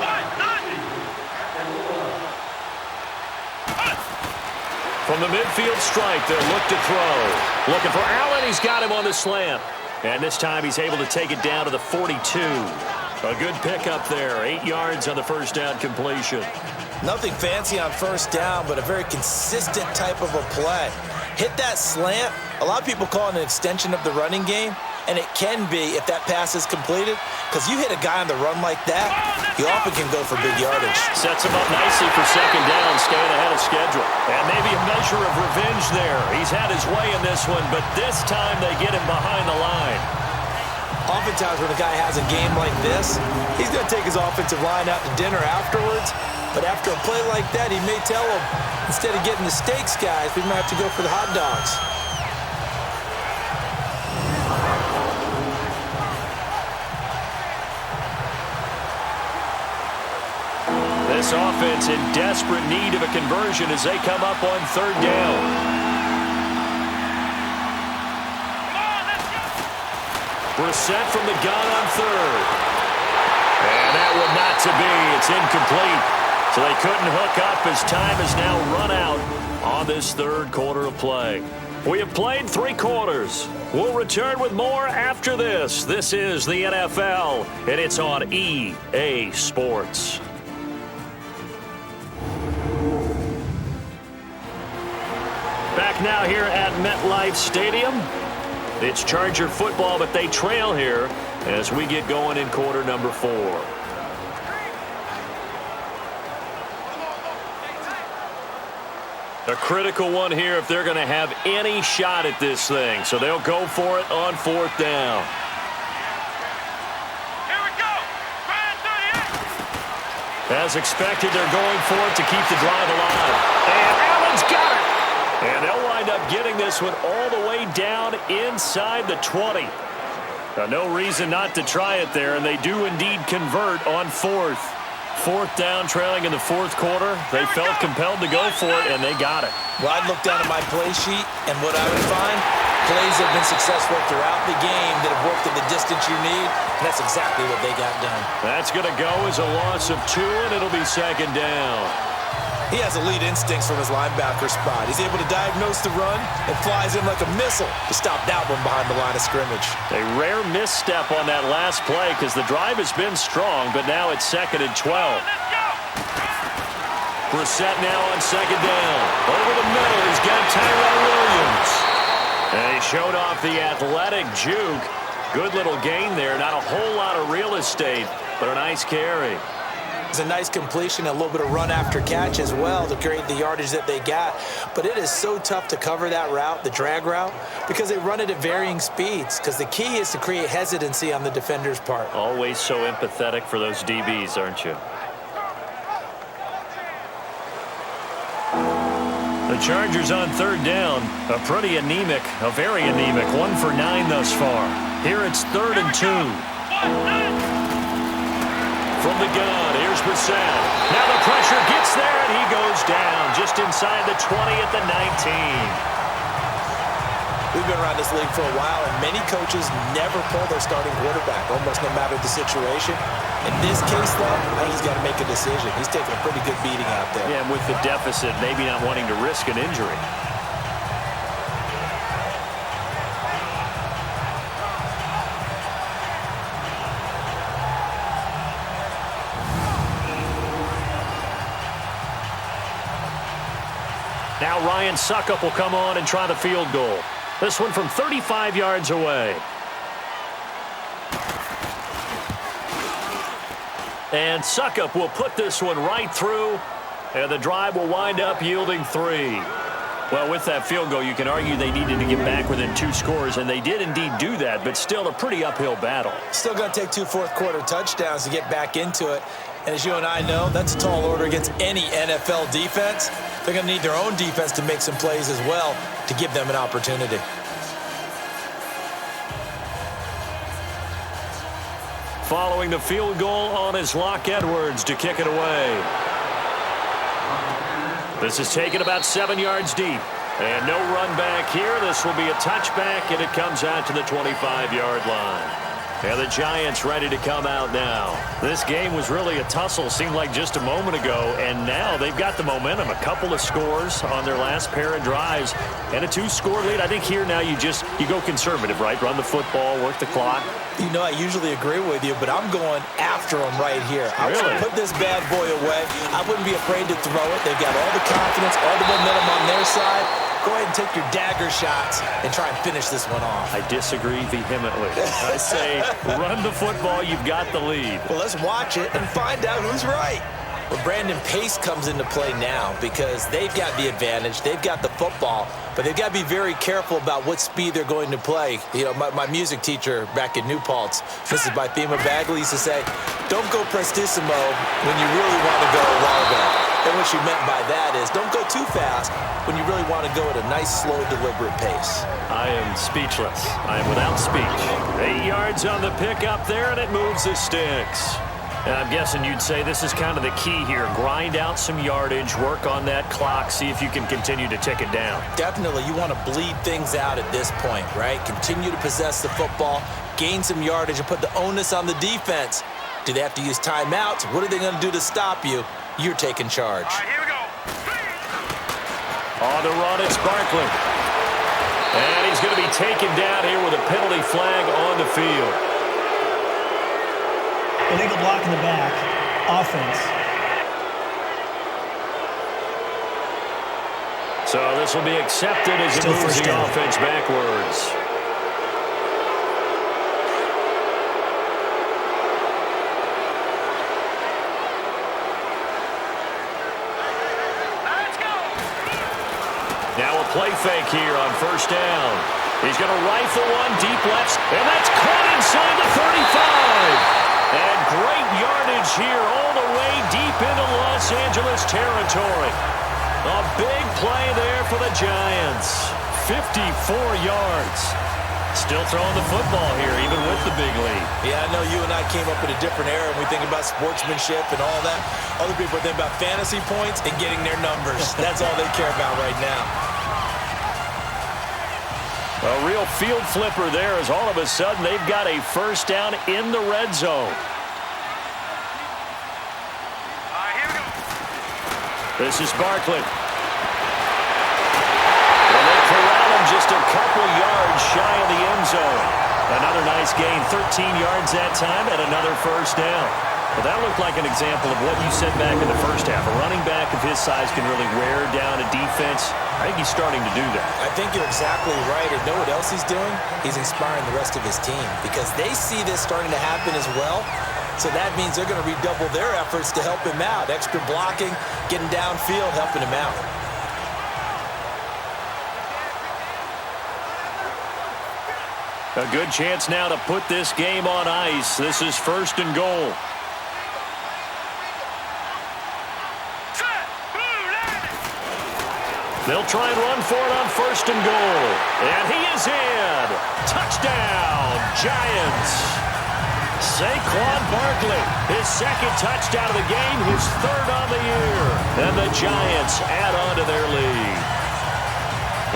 1-9. From the midfield strike, they'll look to throw. Looking for Allen. He's got him on the slant. And this time he's able to take it down to the 42. A good pickup there. 8 yards on the first down completion. Nothing fancy on first down, but a very consistent type of a play. Hit that slant. A lot of people call it an extension of the running game, and it can be if that pass is completed, because you hit a guy on the run like that, he often can go for big yardage. Sets him up nicely for 2nd down, staying ahead of schedule. And maybe a measure of revenge there. He's had his way in this one, but this time they get him behind the line. Oftentimes when a guy has a game like this, he's going to take his offensive line out to dinner afterwards. But after a play like that, he may tell them, instead of getting the steaks, guys, we might have to go for the hot dogs. This offense in desperate need of a conversion as they come up on 3rd down. Brissett from the gun on 3rd. And that one not to be. It's incomplete. So they couldn't hook up as time is now run out on this 3rd quarter of play. We have played 3 quarters. We'll return with more after this. This is the NFL, and it's on EA Sports. Back now here at MetLife Stadium. It's Charger football, but they trail here as we get going in quarter number 4. A critical one here if they're going to have any shot at this thing. So they'll go for it on 4th down. Here we go. As expected, they're going for it to keep the drive alive. And Allen's got it. And they'll wind up getting this one all the way down inside the 20. Now, no reason not to try it there, and they do indeed convert on 4th. 4th down, trailing in the 4th quarter. They felt compelled to go for it, and they got it. Well, I'd look down at my play sheet, and what I would find, plays have been successful throughout the game that have worked at the distance you need, and that's exactly what they got done. That's going to go as a loss of 2, and it'll be 2nd down. He has elite instincts from his linebacker spot. He's able to diagnose the run and flies in like a missile to stop that one behind the line of scrimmage. A rare misstep on that last play because the drive has been strong, but now it's 2nd and 12. Brissett now on 2nd down. Over the middle, he's got Tyrell Williams. And he showed off the athletic juke. Good little gain there. Not a whole lot of real estate, but a nice carry. It's a nice completion, a little bit of run after catch as well to create the yardage that they got. But it is so tough to cover that route, the drag route, because they run it at varying speeds. Because the key is to create hesitancy on the defender's part. Always so empathetic for those DBs, aren't you? The Chargers on third down. A pretty anemic, a very anemic. 1 for 9 thus far. Here it's 3rd and 2. From the gun, here's Brissett. Now the pressure gets there, and he goes down just inside the 20 at the 19. We've been around this league for a while, and many coaches never pull their starting quarterback, almost no matter the situation. In this case, though, I think he's got to make a decision. He's taking a pretty good beating out there. Yeah, and with the deficit, maybe not wanting to risk an injury. Now Ryan Suckup will come on and try the field goal. This one from 35 yards away. And Suckup will put this one right through, and the drive will wind up yielding 3. Well, with that field goal, you can argue they needed to get back within 2 scores, and they did indeed do that, but still a pretty uphill battle. Still going to take 2 fourth-quarter touchdowns to get back into it. And as you and I know, that's a tall order against any NFL defense. They're going to need their own defense to make some plays as well to give them an opportunity. Following the field goal on is LAC Edwards to kick it away. This is taken about 7 yards deep. And no run back here. This will be a touchback, and it comes out to the 25-yard line. And the Giants ready to come out now. This game was really a tussle, seemed like just a moment ago, and now they've got the momentum. A couple of scores on their last pair of drives and a 2-score lead. I think here now you go conservative, right? Run the football, work the clock. You know, I usually agree with you, but I'm going after them right here. I want to put this bad boy away. I wouldn't be afraid to throw it. They've got all the confidence, all the momentum on their side. Go ahead and take your dagger shots and try and finish this one off. I disagree vehemently. I say run the football. You've got the lead. Well, let's watch it and find out who's right. Well, Brandon, pace comes into play now because they've got the advantage. They've got the football, but they've got to be very careful about what speed they're going to play. You know, my music teacher back in New Paltz, Mrs. Bythema Bagley, used to say, don't go prestissimo when you really want to go largo. And what she meant by that is don't go too fast when you really want to go at a nice, slow, deliberate pace. I am speechless. I am without speech. 8 yards on the pickup there, and it moves the sticks. And I'm guessing you'd say this is kind of the key here. Grind out some yardage, work on that clock, see if you can continue to tick it down. Definitely. You want to bleed things out at this point, right? Continue to possess the football, gain some yardage, and put the onus on the defense. Do they have to use timeouts? What are they going to do to stop you? You're taking charge. All right, here we go. On the run, it's Barkley. And he's going to be taken down here with a penalty flag on the field. Illegal block in the back. Offense. So this will be accepted as it moves the offense backwards. Now a play fake here on first down. He's going to rifle one deep left, and that's caught inside the 35. And great yardage here all the way deep into Los Angeles territory. A big play there for the Giants. 54 yards. Still throwing the football here, even with the big lead. Yeah, I know you and I came up in a different era and we think about sportsmanship and all that. Other people think about fantasy points and getting their numbers. That's all they care about right now. A real field flipper there as all of a sudden they've got a first down in the red zone. Here we go. This is Barkley. And they corral him just a couple yards shy of the end zone. Another nice gain, 13 yards that time, and another first down. Well, that looked like an example of what you said back in the first half. A running back of his size can really wear down a defense. I think he's starting to do that. I think you're exactly right. And know what else he's doing? He's inspiring the rest of his team because they see this starting to happen as well. So that means they're going to redouble their efforts to help him out. Extra blocking, getting downfield, helping him out. A good chance now to put this game on ice. This is 1st and goal. They'll try and run for it on 1st and goal. And he is in. Touchdown, Giants. Saquon Barkley, his 2nd touchdown of the game, his 3rd on the year. And the Giants add on to their lead.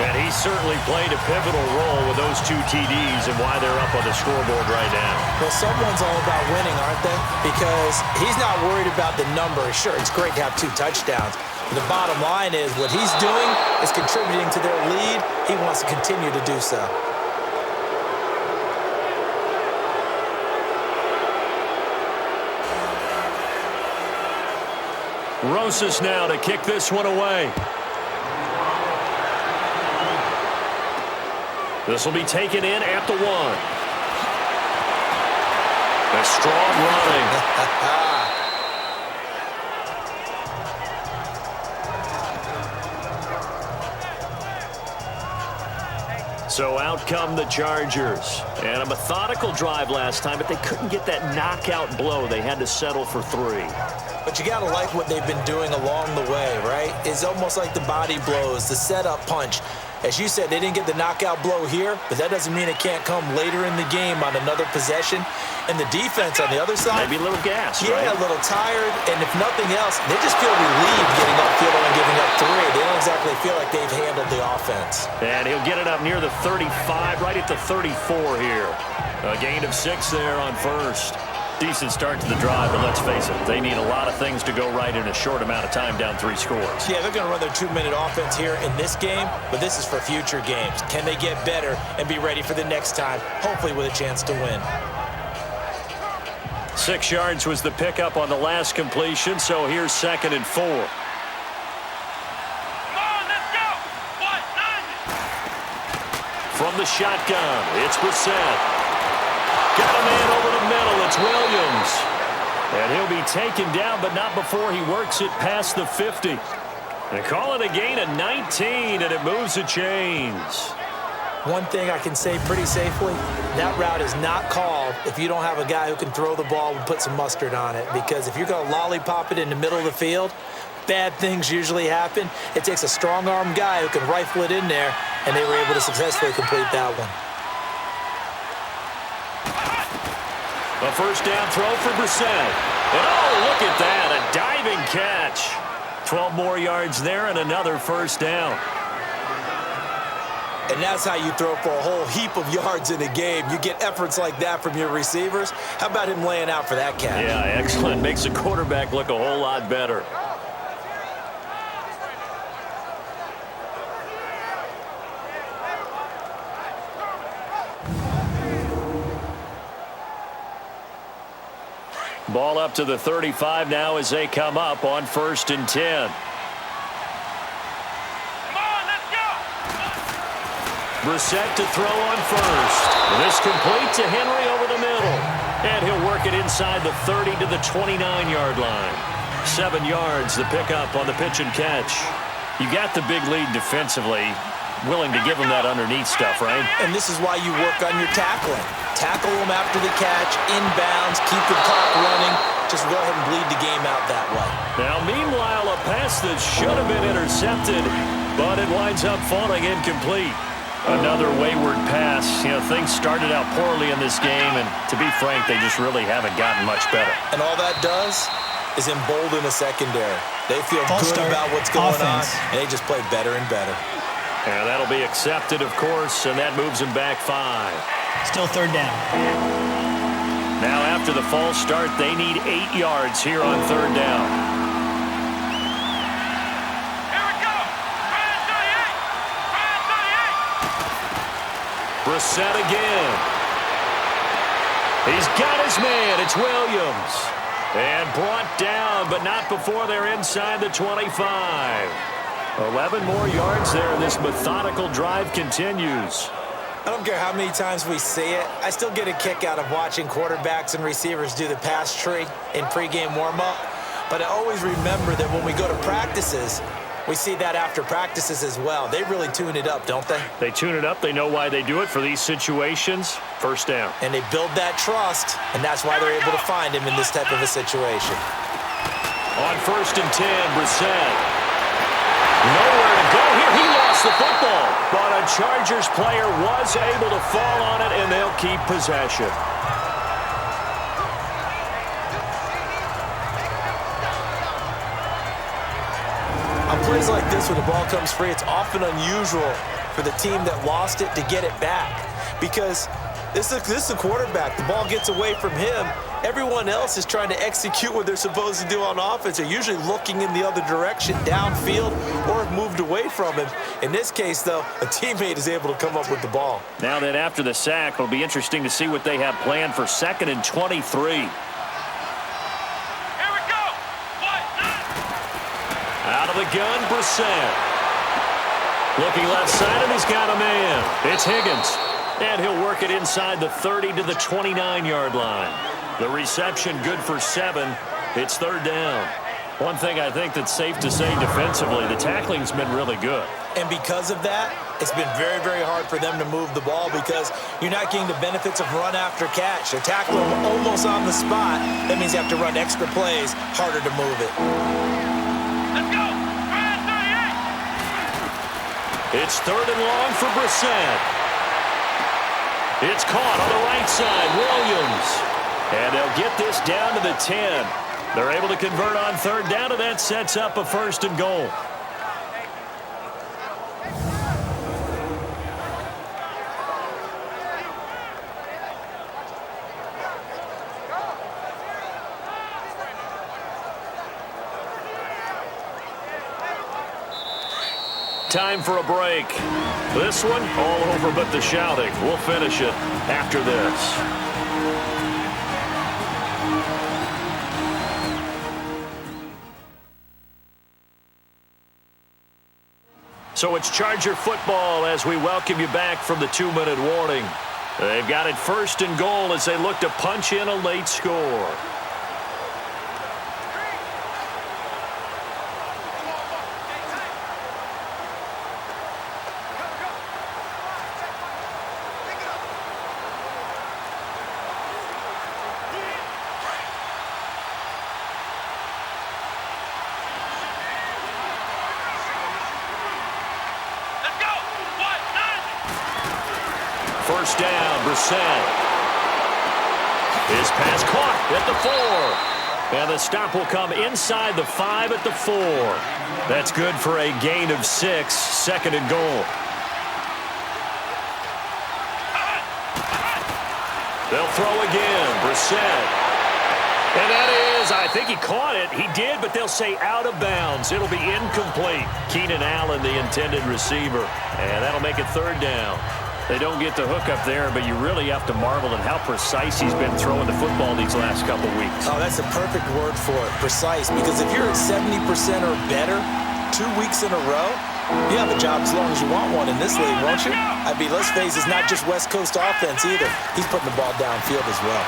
And he certainly played a pivotal role with those 2 TDs and why they're up on the scoreboard right now. Well, someone's all about winning, aren't they? Because he's not worried about the number. Sure, it's great to have 2 touchdowns. But the bottom line is what he's doing is contributing to their lead. He wants to continue to do so. Rosas now to kick this one away. This will be taken in at the 1. A strong running. So out come the Chargers. And a methodical drive last time, but they couldn't get that knockout blow. They had to settle for 3. But you got to like what they've been doing along the way, right? It's almost like the body blows, the setup punch. As you said, they didn't get the knockout blow here, but that doesn't mean it can't come later in the game on another possession. And the defense on the other side, maybe a little gas, yeah, right? A little tired. And if nothing else, they just feel relieved getting upfield and giving up 3. They don't exactly feel like they've handled the offense. And he'll get it up near the 35, right at the 34 here. A gain of 6 there on 1st. Decent start to the drive, but let's face it, they need a lot of things to go right in a short amount of time, down 3 scores. Yeah, they're going to run their 2-minute offense here in this game, but this is for future games. Can they get better and be ready for the next time, hopefully with a chance to win? 6 yards was the pickup on the last completion, so here's 2nd and 4. Come on, let's go. From the shotgun, it's Brissett. Got a man over the middle. It's Williams. And he'll be taken down, but not before he works it past the 50. They call it a gain of 19, and it moves the chains. One thing I can say pretty safely, that route is not called if you don't have a guy who can throw the ball and put some mustard on it. Because if you're going to lollipop it in the middle of the field, bad things usually happen. It takes a strong-arm guy who can rifle it in there, and they were able to successfully complete that one. A 1st down throw for Brissett. And oh, look at that, a diving catch. 12 more yards there and another 1st down. And that's how you throw for a whole heap of yards in a game. You get efforts like that from your receivers. How about him laying out for that catch? Yeah, excellent. Makes the quarterback look a whole lot better. Ball up to the 35 now as they come up on 1st and 10. Come on, let's go. Brissett to throw on 1st. This complete to Henry over the middle. And he'll work it inside the 30 to the 29-yard line. 7 yards, the pickup on the pitch and catch. You got the big lead defensively. Willing to give him that underneath stuff, right? And this is why you work on your tackling. Tackle them after the catch, inbounds, keep the clock running. Just go ahead and bleed the game out that way. Now, meanwhile, a pass that should have been intercepted, but it winds up falling incomplete. Another wayward pass. You know, things started out poorly in this game, and to be frank, they just really haven't gotten much better. And all that does is embolden the secondary. They feel False good start. about what's going Offense. on, and they just play better and better. And that'll be accepted, of course, and that moves him back 5. Still 3rd down. Now, after the false start, they need 8 yards here on 3rd down. Here we go. Ryan 38. Brissett again. He's got his man. It's Williams. And brought down, but not before they're inside the 25. 11 more yards there, and this methodical drive continues. I don't care how many times we see it. I still get a kick out of watching quarterbacks and receivers do the pass tree in pregame warm-up. But I always remember that when we go to practices, we see that after practices as well. They really tune it up, don't they? They tune it up. They know why they do it for these situations. First down. And they build that trust, and that's why they're able to find him in this type of a situation. On 1st and 10, Brissett. Nowhere to go here. He lost the football. But a Chargers player was able to fall on it, and they'll keep possession. On plays like this, when the ball comes free, it's often unusual for the team that lost it to get it back. Because this is a quarterback. The ball gets away from him. Everyone else is trying to execute what they're supposed to do on offense. They're usually looking in the other direction, downfield, or have moved away from him. In this case, though, a teammate is able to come up with the ball. Now that after the sack, it'll be interesting to see what they have planned for 2nd and 23. Out of the gun, Brissett. Looking left side, and he's got a man. It's Higgins. And he'll work it inside the 30 to the 29-yard line. The reception good for 7. It's 3rd down. One thing I think that's safe to say defensively, the tackling's been really good. And because of that, it's been very, very hard for them to move the ball because you're not getting the benefits of run after catch. They're tackling almost on the spot. That means you have to run extra plays, harder to move it. Let's go. It's 3rd and long for Brissett. It's caught on the right side, Williams. And they'll get this down to the 10. They're able to convert on 3rd down, and that sets up a 1st and goal. Time for a break. This one, all over but the shouting. We'll finish it after this. So it's Charger football as we welcome you back from the 2-minute warning. They've got it 1st and goal as they look to punch in a late score. First down, Brissett. His pass caught at the 4. And the stop will come inside the 5 at the 4. That's good for a gain of 6, 2nd and goal. They'll throw again, Brissett. And that is, I think he caught it. He did, but they'll say out of bounds. It'll be incomplete. Keenan Allen, the intended receiver. And that'll make it 3rd down. They don't get the hook up there, but you really have to marvel at how precise he's been throwing the football these last couple weeks. Oh, that's a perfect word for it, precise. Because if you're at 70% or better 2 weeks in a row, you have a job as long as you want one in this league, won't you? I mean, let's face it, it's not just West Coast offense either. He's putting the ball downfield as well.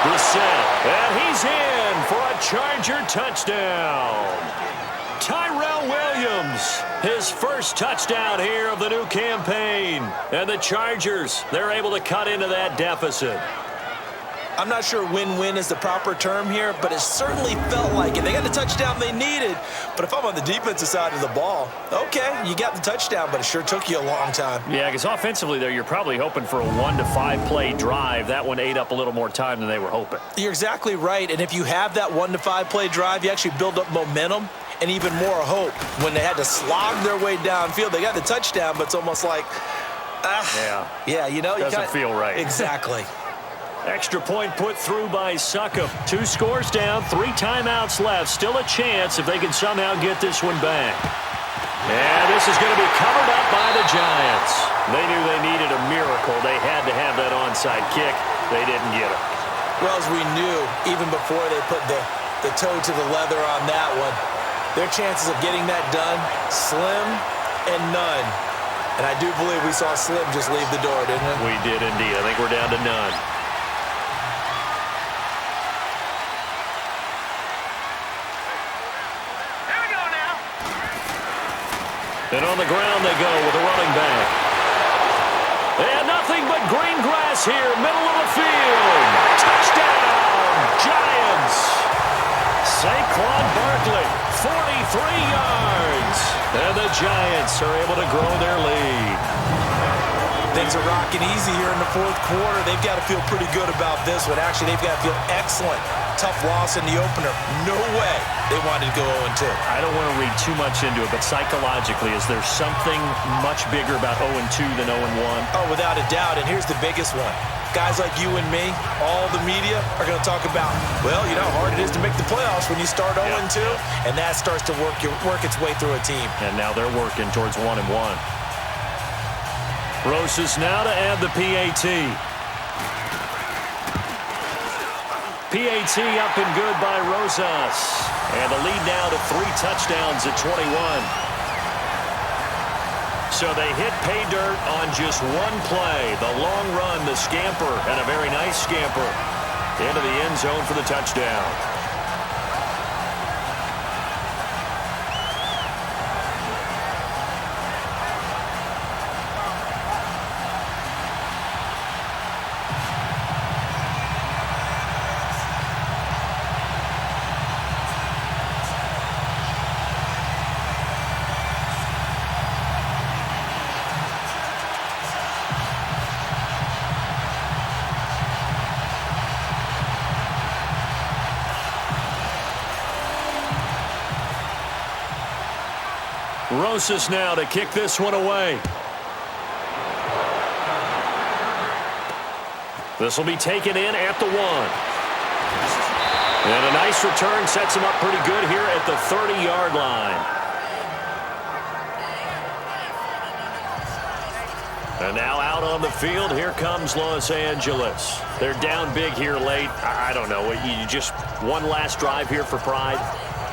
Brissett, and he's in for a Charger touchdown. Tyrell Williams, his first touchdown here of the new campaign. And the Chargers, they're able to cut into that deficit. I'm not sure win-win is the proper term here, but it certainly felt like it. They got the touchdown they needed, but if I'm on the defensive side of the ball, okay, you got the touchdown, but it sure took you a long time. Yeah, because offensively there, you're probably hoping for a 1 to 5 play drive. That one ate up a little more time than they were hoping. You're exactly right, and if you have that 1 to 5 play drive, you actually build up momentum and even more hope. When they had to slog their way downfield, they got the touchdown, but it's almost like, yeah, you know, doesn't feel right. Exactly. Extra point put through by Succop. 2 scores down, 3 timeouts left. Still a chance if they can somehow get this one back. And this is going to be covered up by the Giants. They knew they needed a miracle. They had to have that onside kick. They didn't get it. Well, as we knew, even before they put the toe to the leather on that one, their chances of getting that done, slim and none. And I do believe we saw Slim just leave the door, didn't we? We did indeed. I think we're down to none. Here we go now. And on the ground they go with a running back. And nothing but green grass here, middle of the field. Touchdown, Giants. Saquon Barkley, 43 yards. And the Giants are able to grow their lead. Things are rocking easy here in the fourth quarter. They've got to feel pretty good about this one. Actually, they've got to feel excellent. Tough loss in the opener. No way they wanted to go 0-2. I don't want to read too much into it, but psychologically, is there something much bigger about 0-2 than 0-1? Oh, without a doubt, and here's the biggest one. Guys like you and me, all the media, are going to talk about, well, you know how hard it is to make the playoffs when you start 0-2, and that starts to work its way through a team. And now they're working towards 1-1. Rosas now to add the PAT. PAT up and good by Rosas. And the lead now to 3 touchdowns at 21. So they hit pay dirt on just one play. The long run, the scamper, and a very nice scamper into the end zone for the touchdown. Rosas now to kick this one away. This will be taken in at the 1. And a nice return sets him up pretty good here at the 30-yard line. And now out on the field, here comes Los Angeles. They're down big here late. I don't know. You just one last drive here for pride?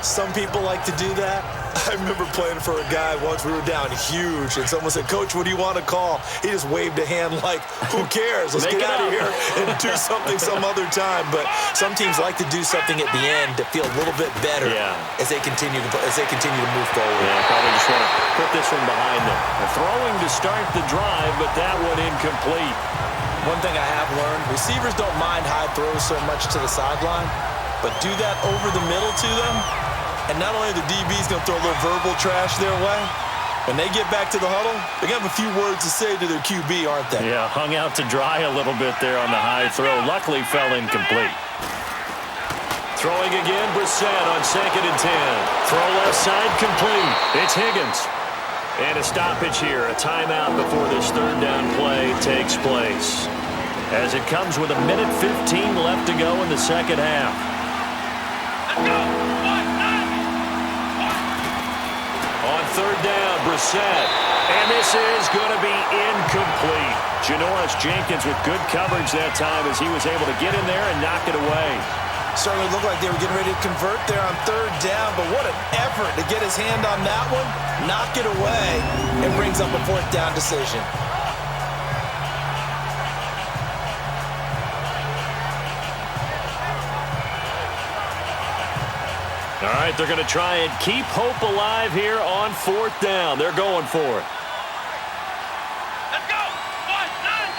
Some people like to do that. I remember playing for a guy once. We were down huge, and someone said, "Coach, what do you want to call?" He just waved a hand like, who cares? Let's get out of here and do something some other time. But some teams like to do something at the end to feel a little bit better as they continue to move forward. Yeah, probably just want to put this one behind them. They're throwing to start the drive, but that one incomplete. One thing I have learned, receivers don't mind high throws so much to the sideline, but do that over the middle to them. And not only are the DBs going to throw a little verbal trash their way, when they get back to the huddle, they're going to have a few words to say to their QB, aren't they? Yeah, hung out to dry a little bit there on the high throw. Luckily fell incomplete. Throwing again, Brissett on 2nd and 10. Throw left side complete. It's Higgins. And a stoppage here, a timeout before this third down play takes place. As it comes with 1:15 left to go in the second half. Let's go. On third down, Brissett. And this is going to be incomplete. Janoris Jenkins with good coverage that time as he was able to get in there and knock it away. Certainly looked like they were getting ready to convert there on third down, but what an effort to get his hand on that one, knock it away, and brings up a fourth down decision. All right, they're going to try and keep hope alive here on fourth down. They're going for it. Let's go. 1, 9.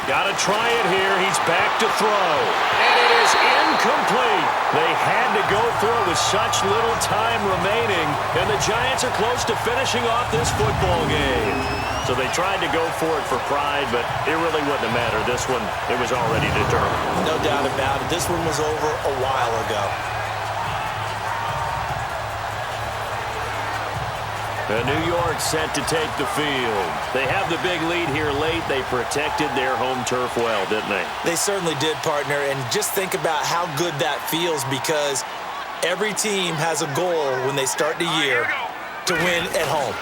Got to try it here. He's back to throw. And it is incomplete. They had to go through it with such little time remaining. And the Giants are close to finishing off this football game. So they tried to go for it for pride, but it really wouldn't have mattered. This one, it was already determined. No doubt about it. This one was over a while ago. New York set to take the field. They have the big lead here late. They protected their home turf well, didn't they? They certainly did, partner. And just think about how good that feels, because every team has a goal when they start the year, to win at home.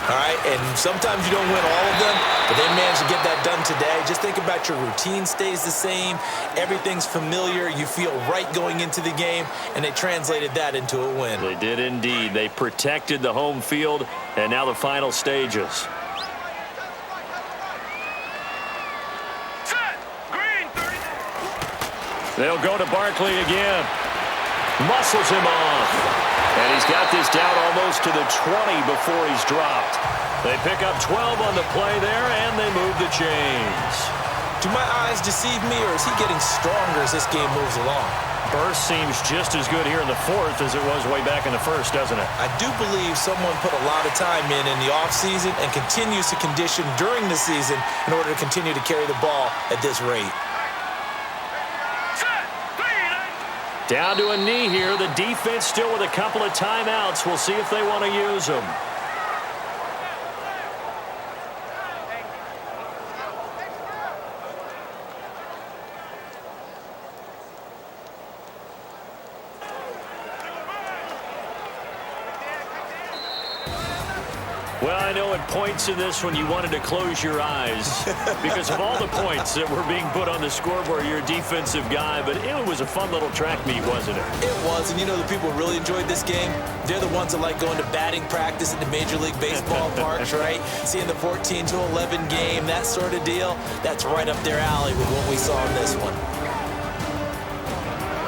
All right, and sometimes you don't win all of them, but they managed to get that done today. Just think about your routine stays the same. Everything's familiar. You feel right going into the game, and they translated that into a win. They did indeed. They protected the home field, and now the final stages. Set. Green, 30. They'll go to Barkley again. Muscles him off. And he's got this down almost to the 20 before he's dropped. They pick up 12 on the play there, and they move the chains. Do my eyes deceive me, or is he getting stronger as this game moves along? Burst seems just as good here in the fourth as it was way back in the first, doesn't it? I do believe someone put a lot of time in the offseason and continues to condition during the season in order to continue to carry the ball at this rate. Down to a knee here. The defense still with a couple of timeouts. We'll see if they want to use them. Well, I know at points in this one you wanted to close your eyes because of all the points that were being put on the scoreboard. You're a defensive guy, but it was a fun little track meet, wasn't it? It was, and you know the people who really enjoyed this game? They're the ones that like going to batting practice at the Major League Baseball parks, right? Seeing the 14-11 game, that sort of deal. That's right up their alley with what we saw in this one.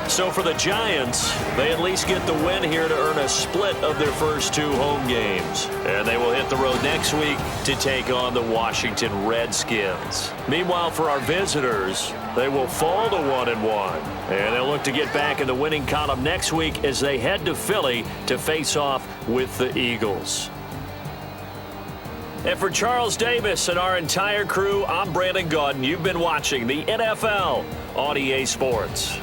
So for the Giants, they at least get the win here to earn a split of their first two home games. And they will hit the road next week to take on the Washington Redskins. Meanwhile, for our visitors, they will fall to 1-1. And they'll look to get back in the winning column next week as they head to Philly to face off with the Eagles. And for Charles Davis and our entire crew, I'm Brandon Gaudin. You've been watching the NFL on EA Sports.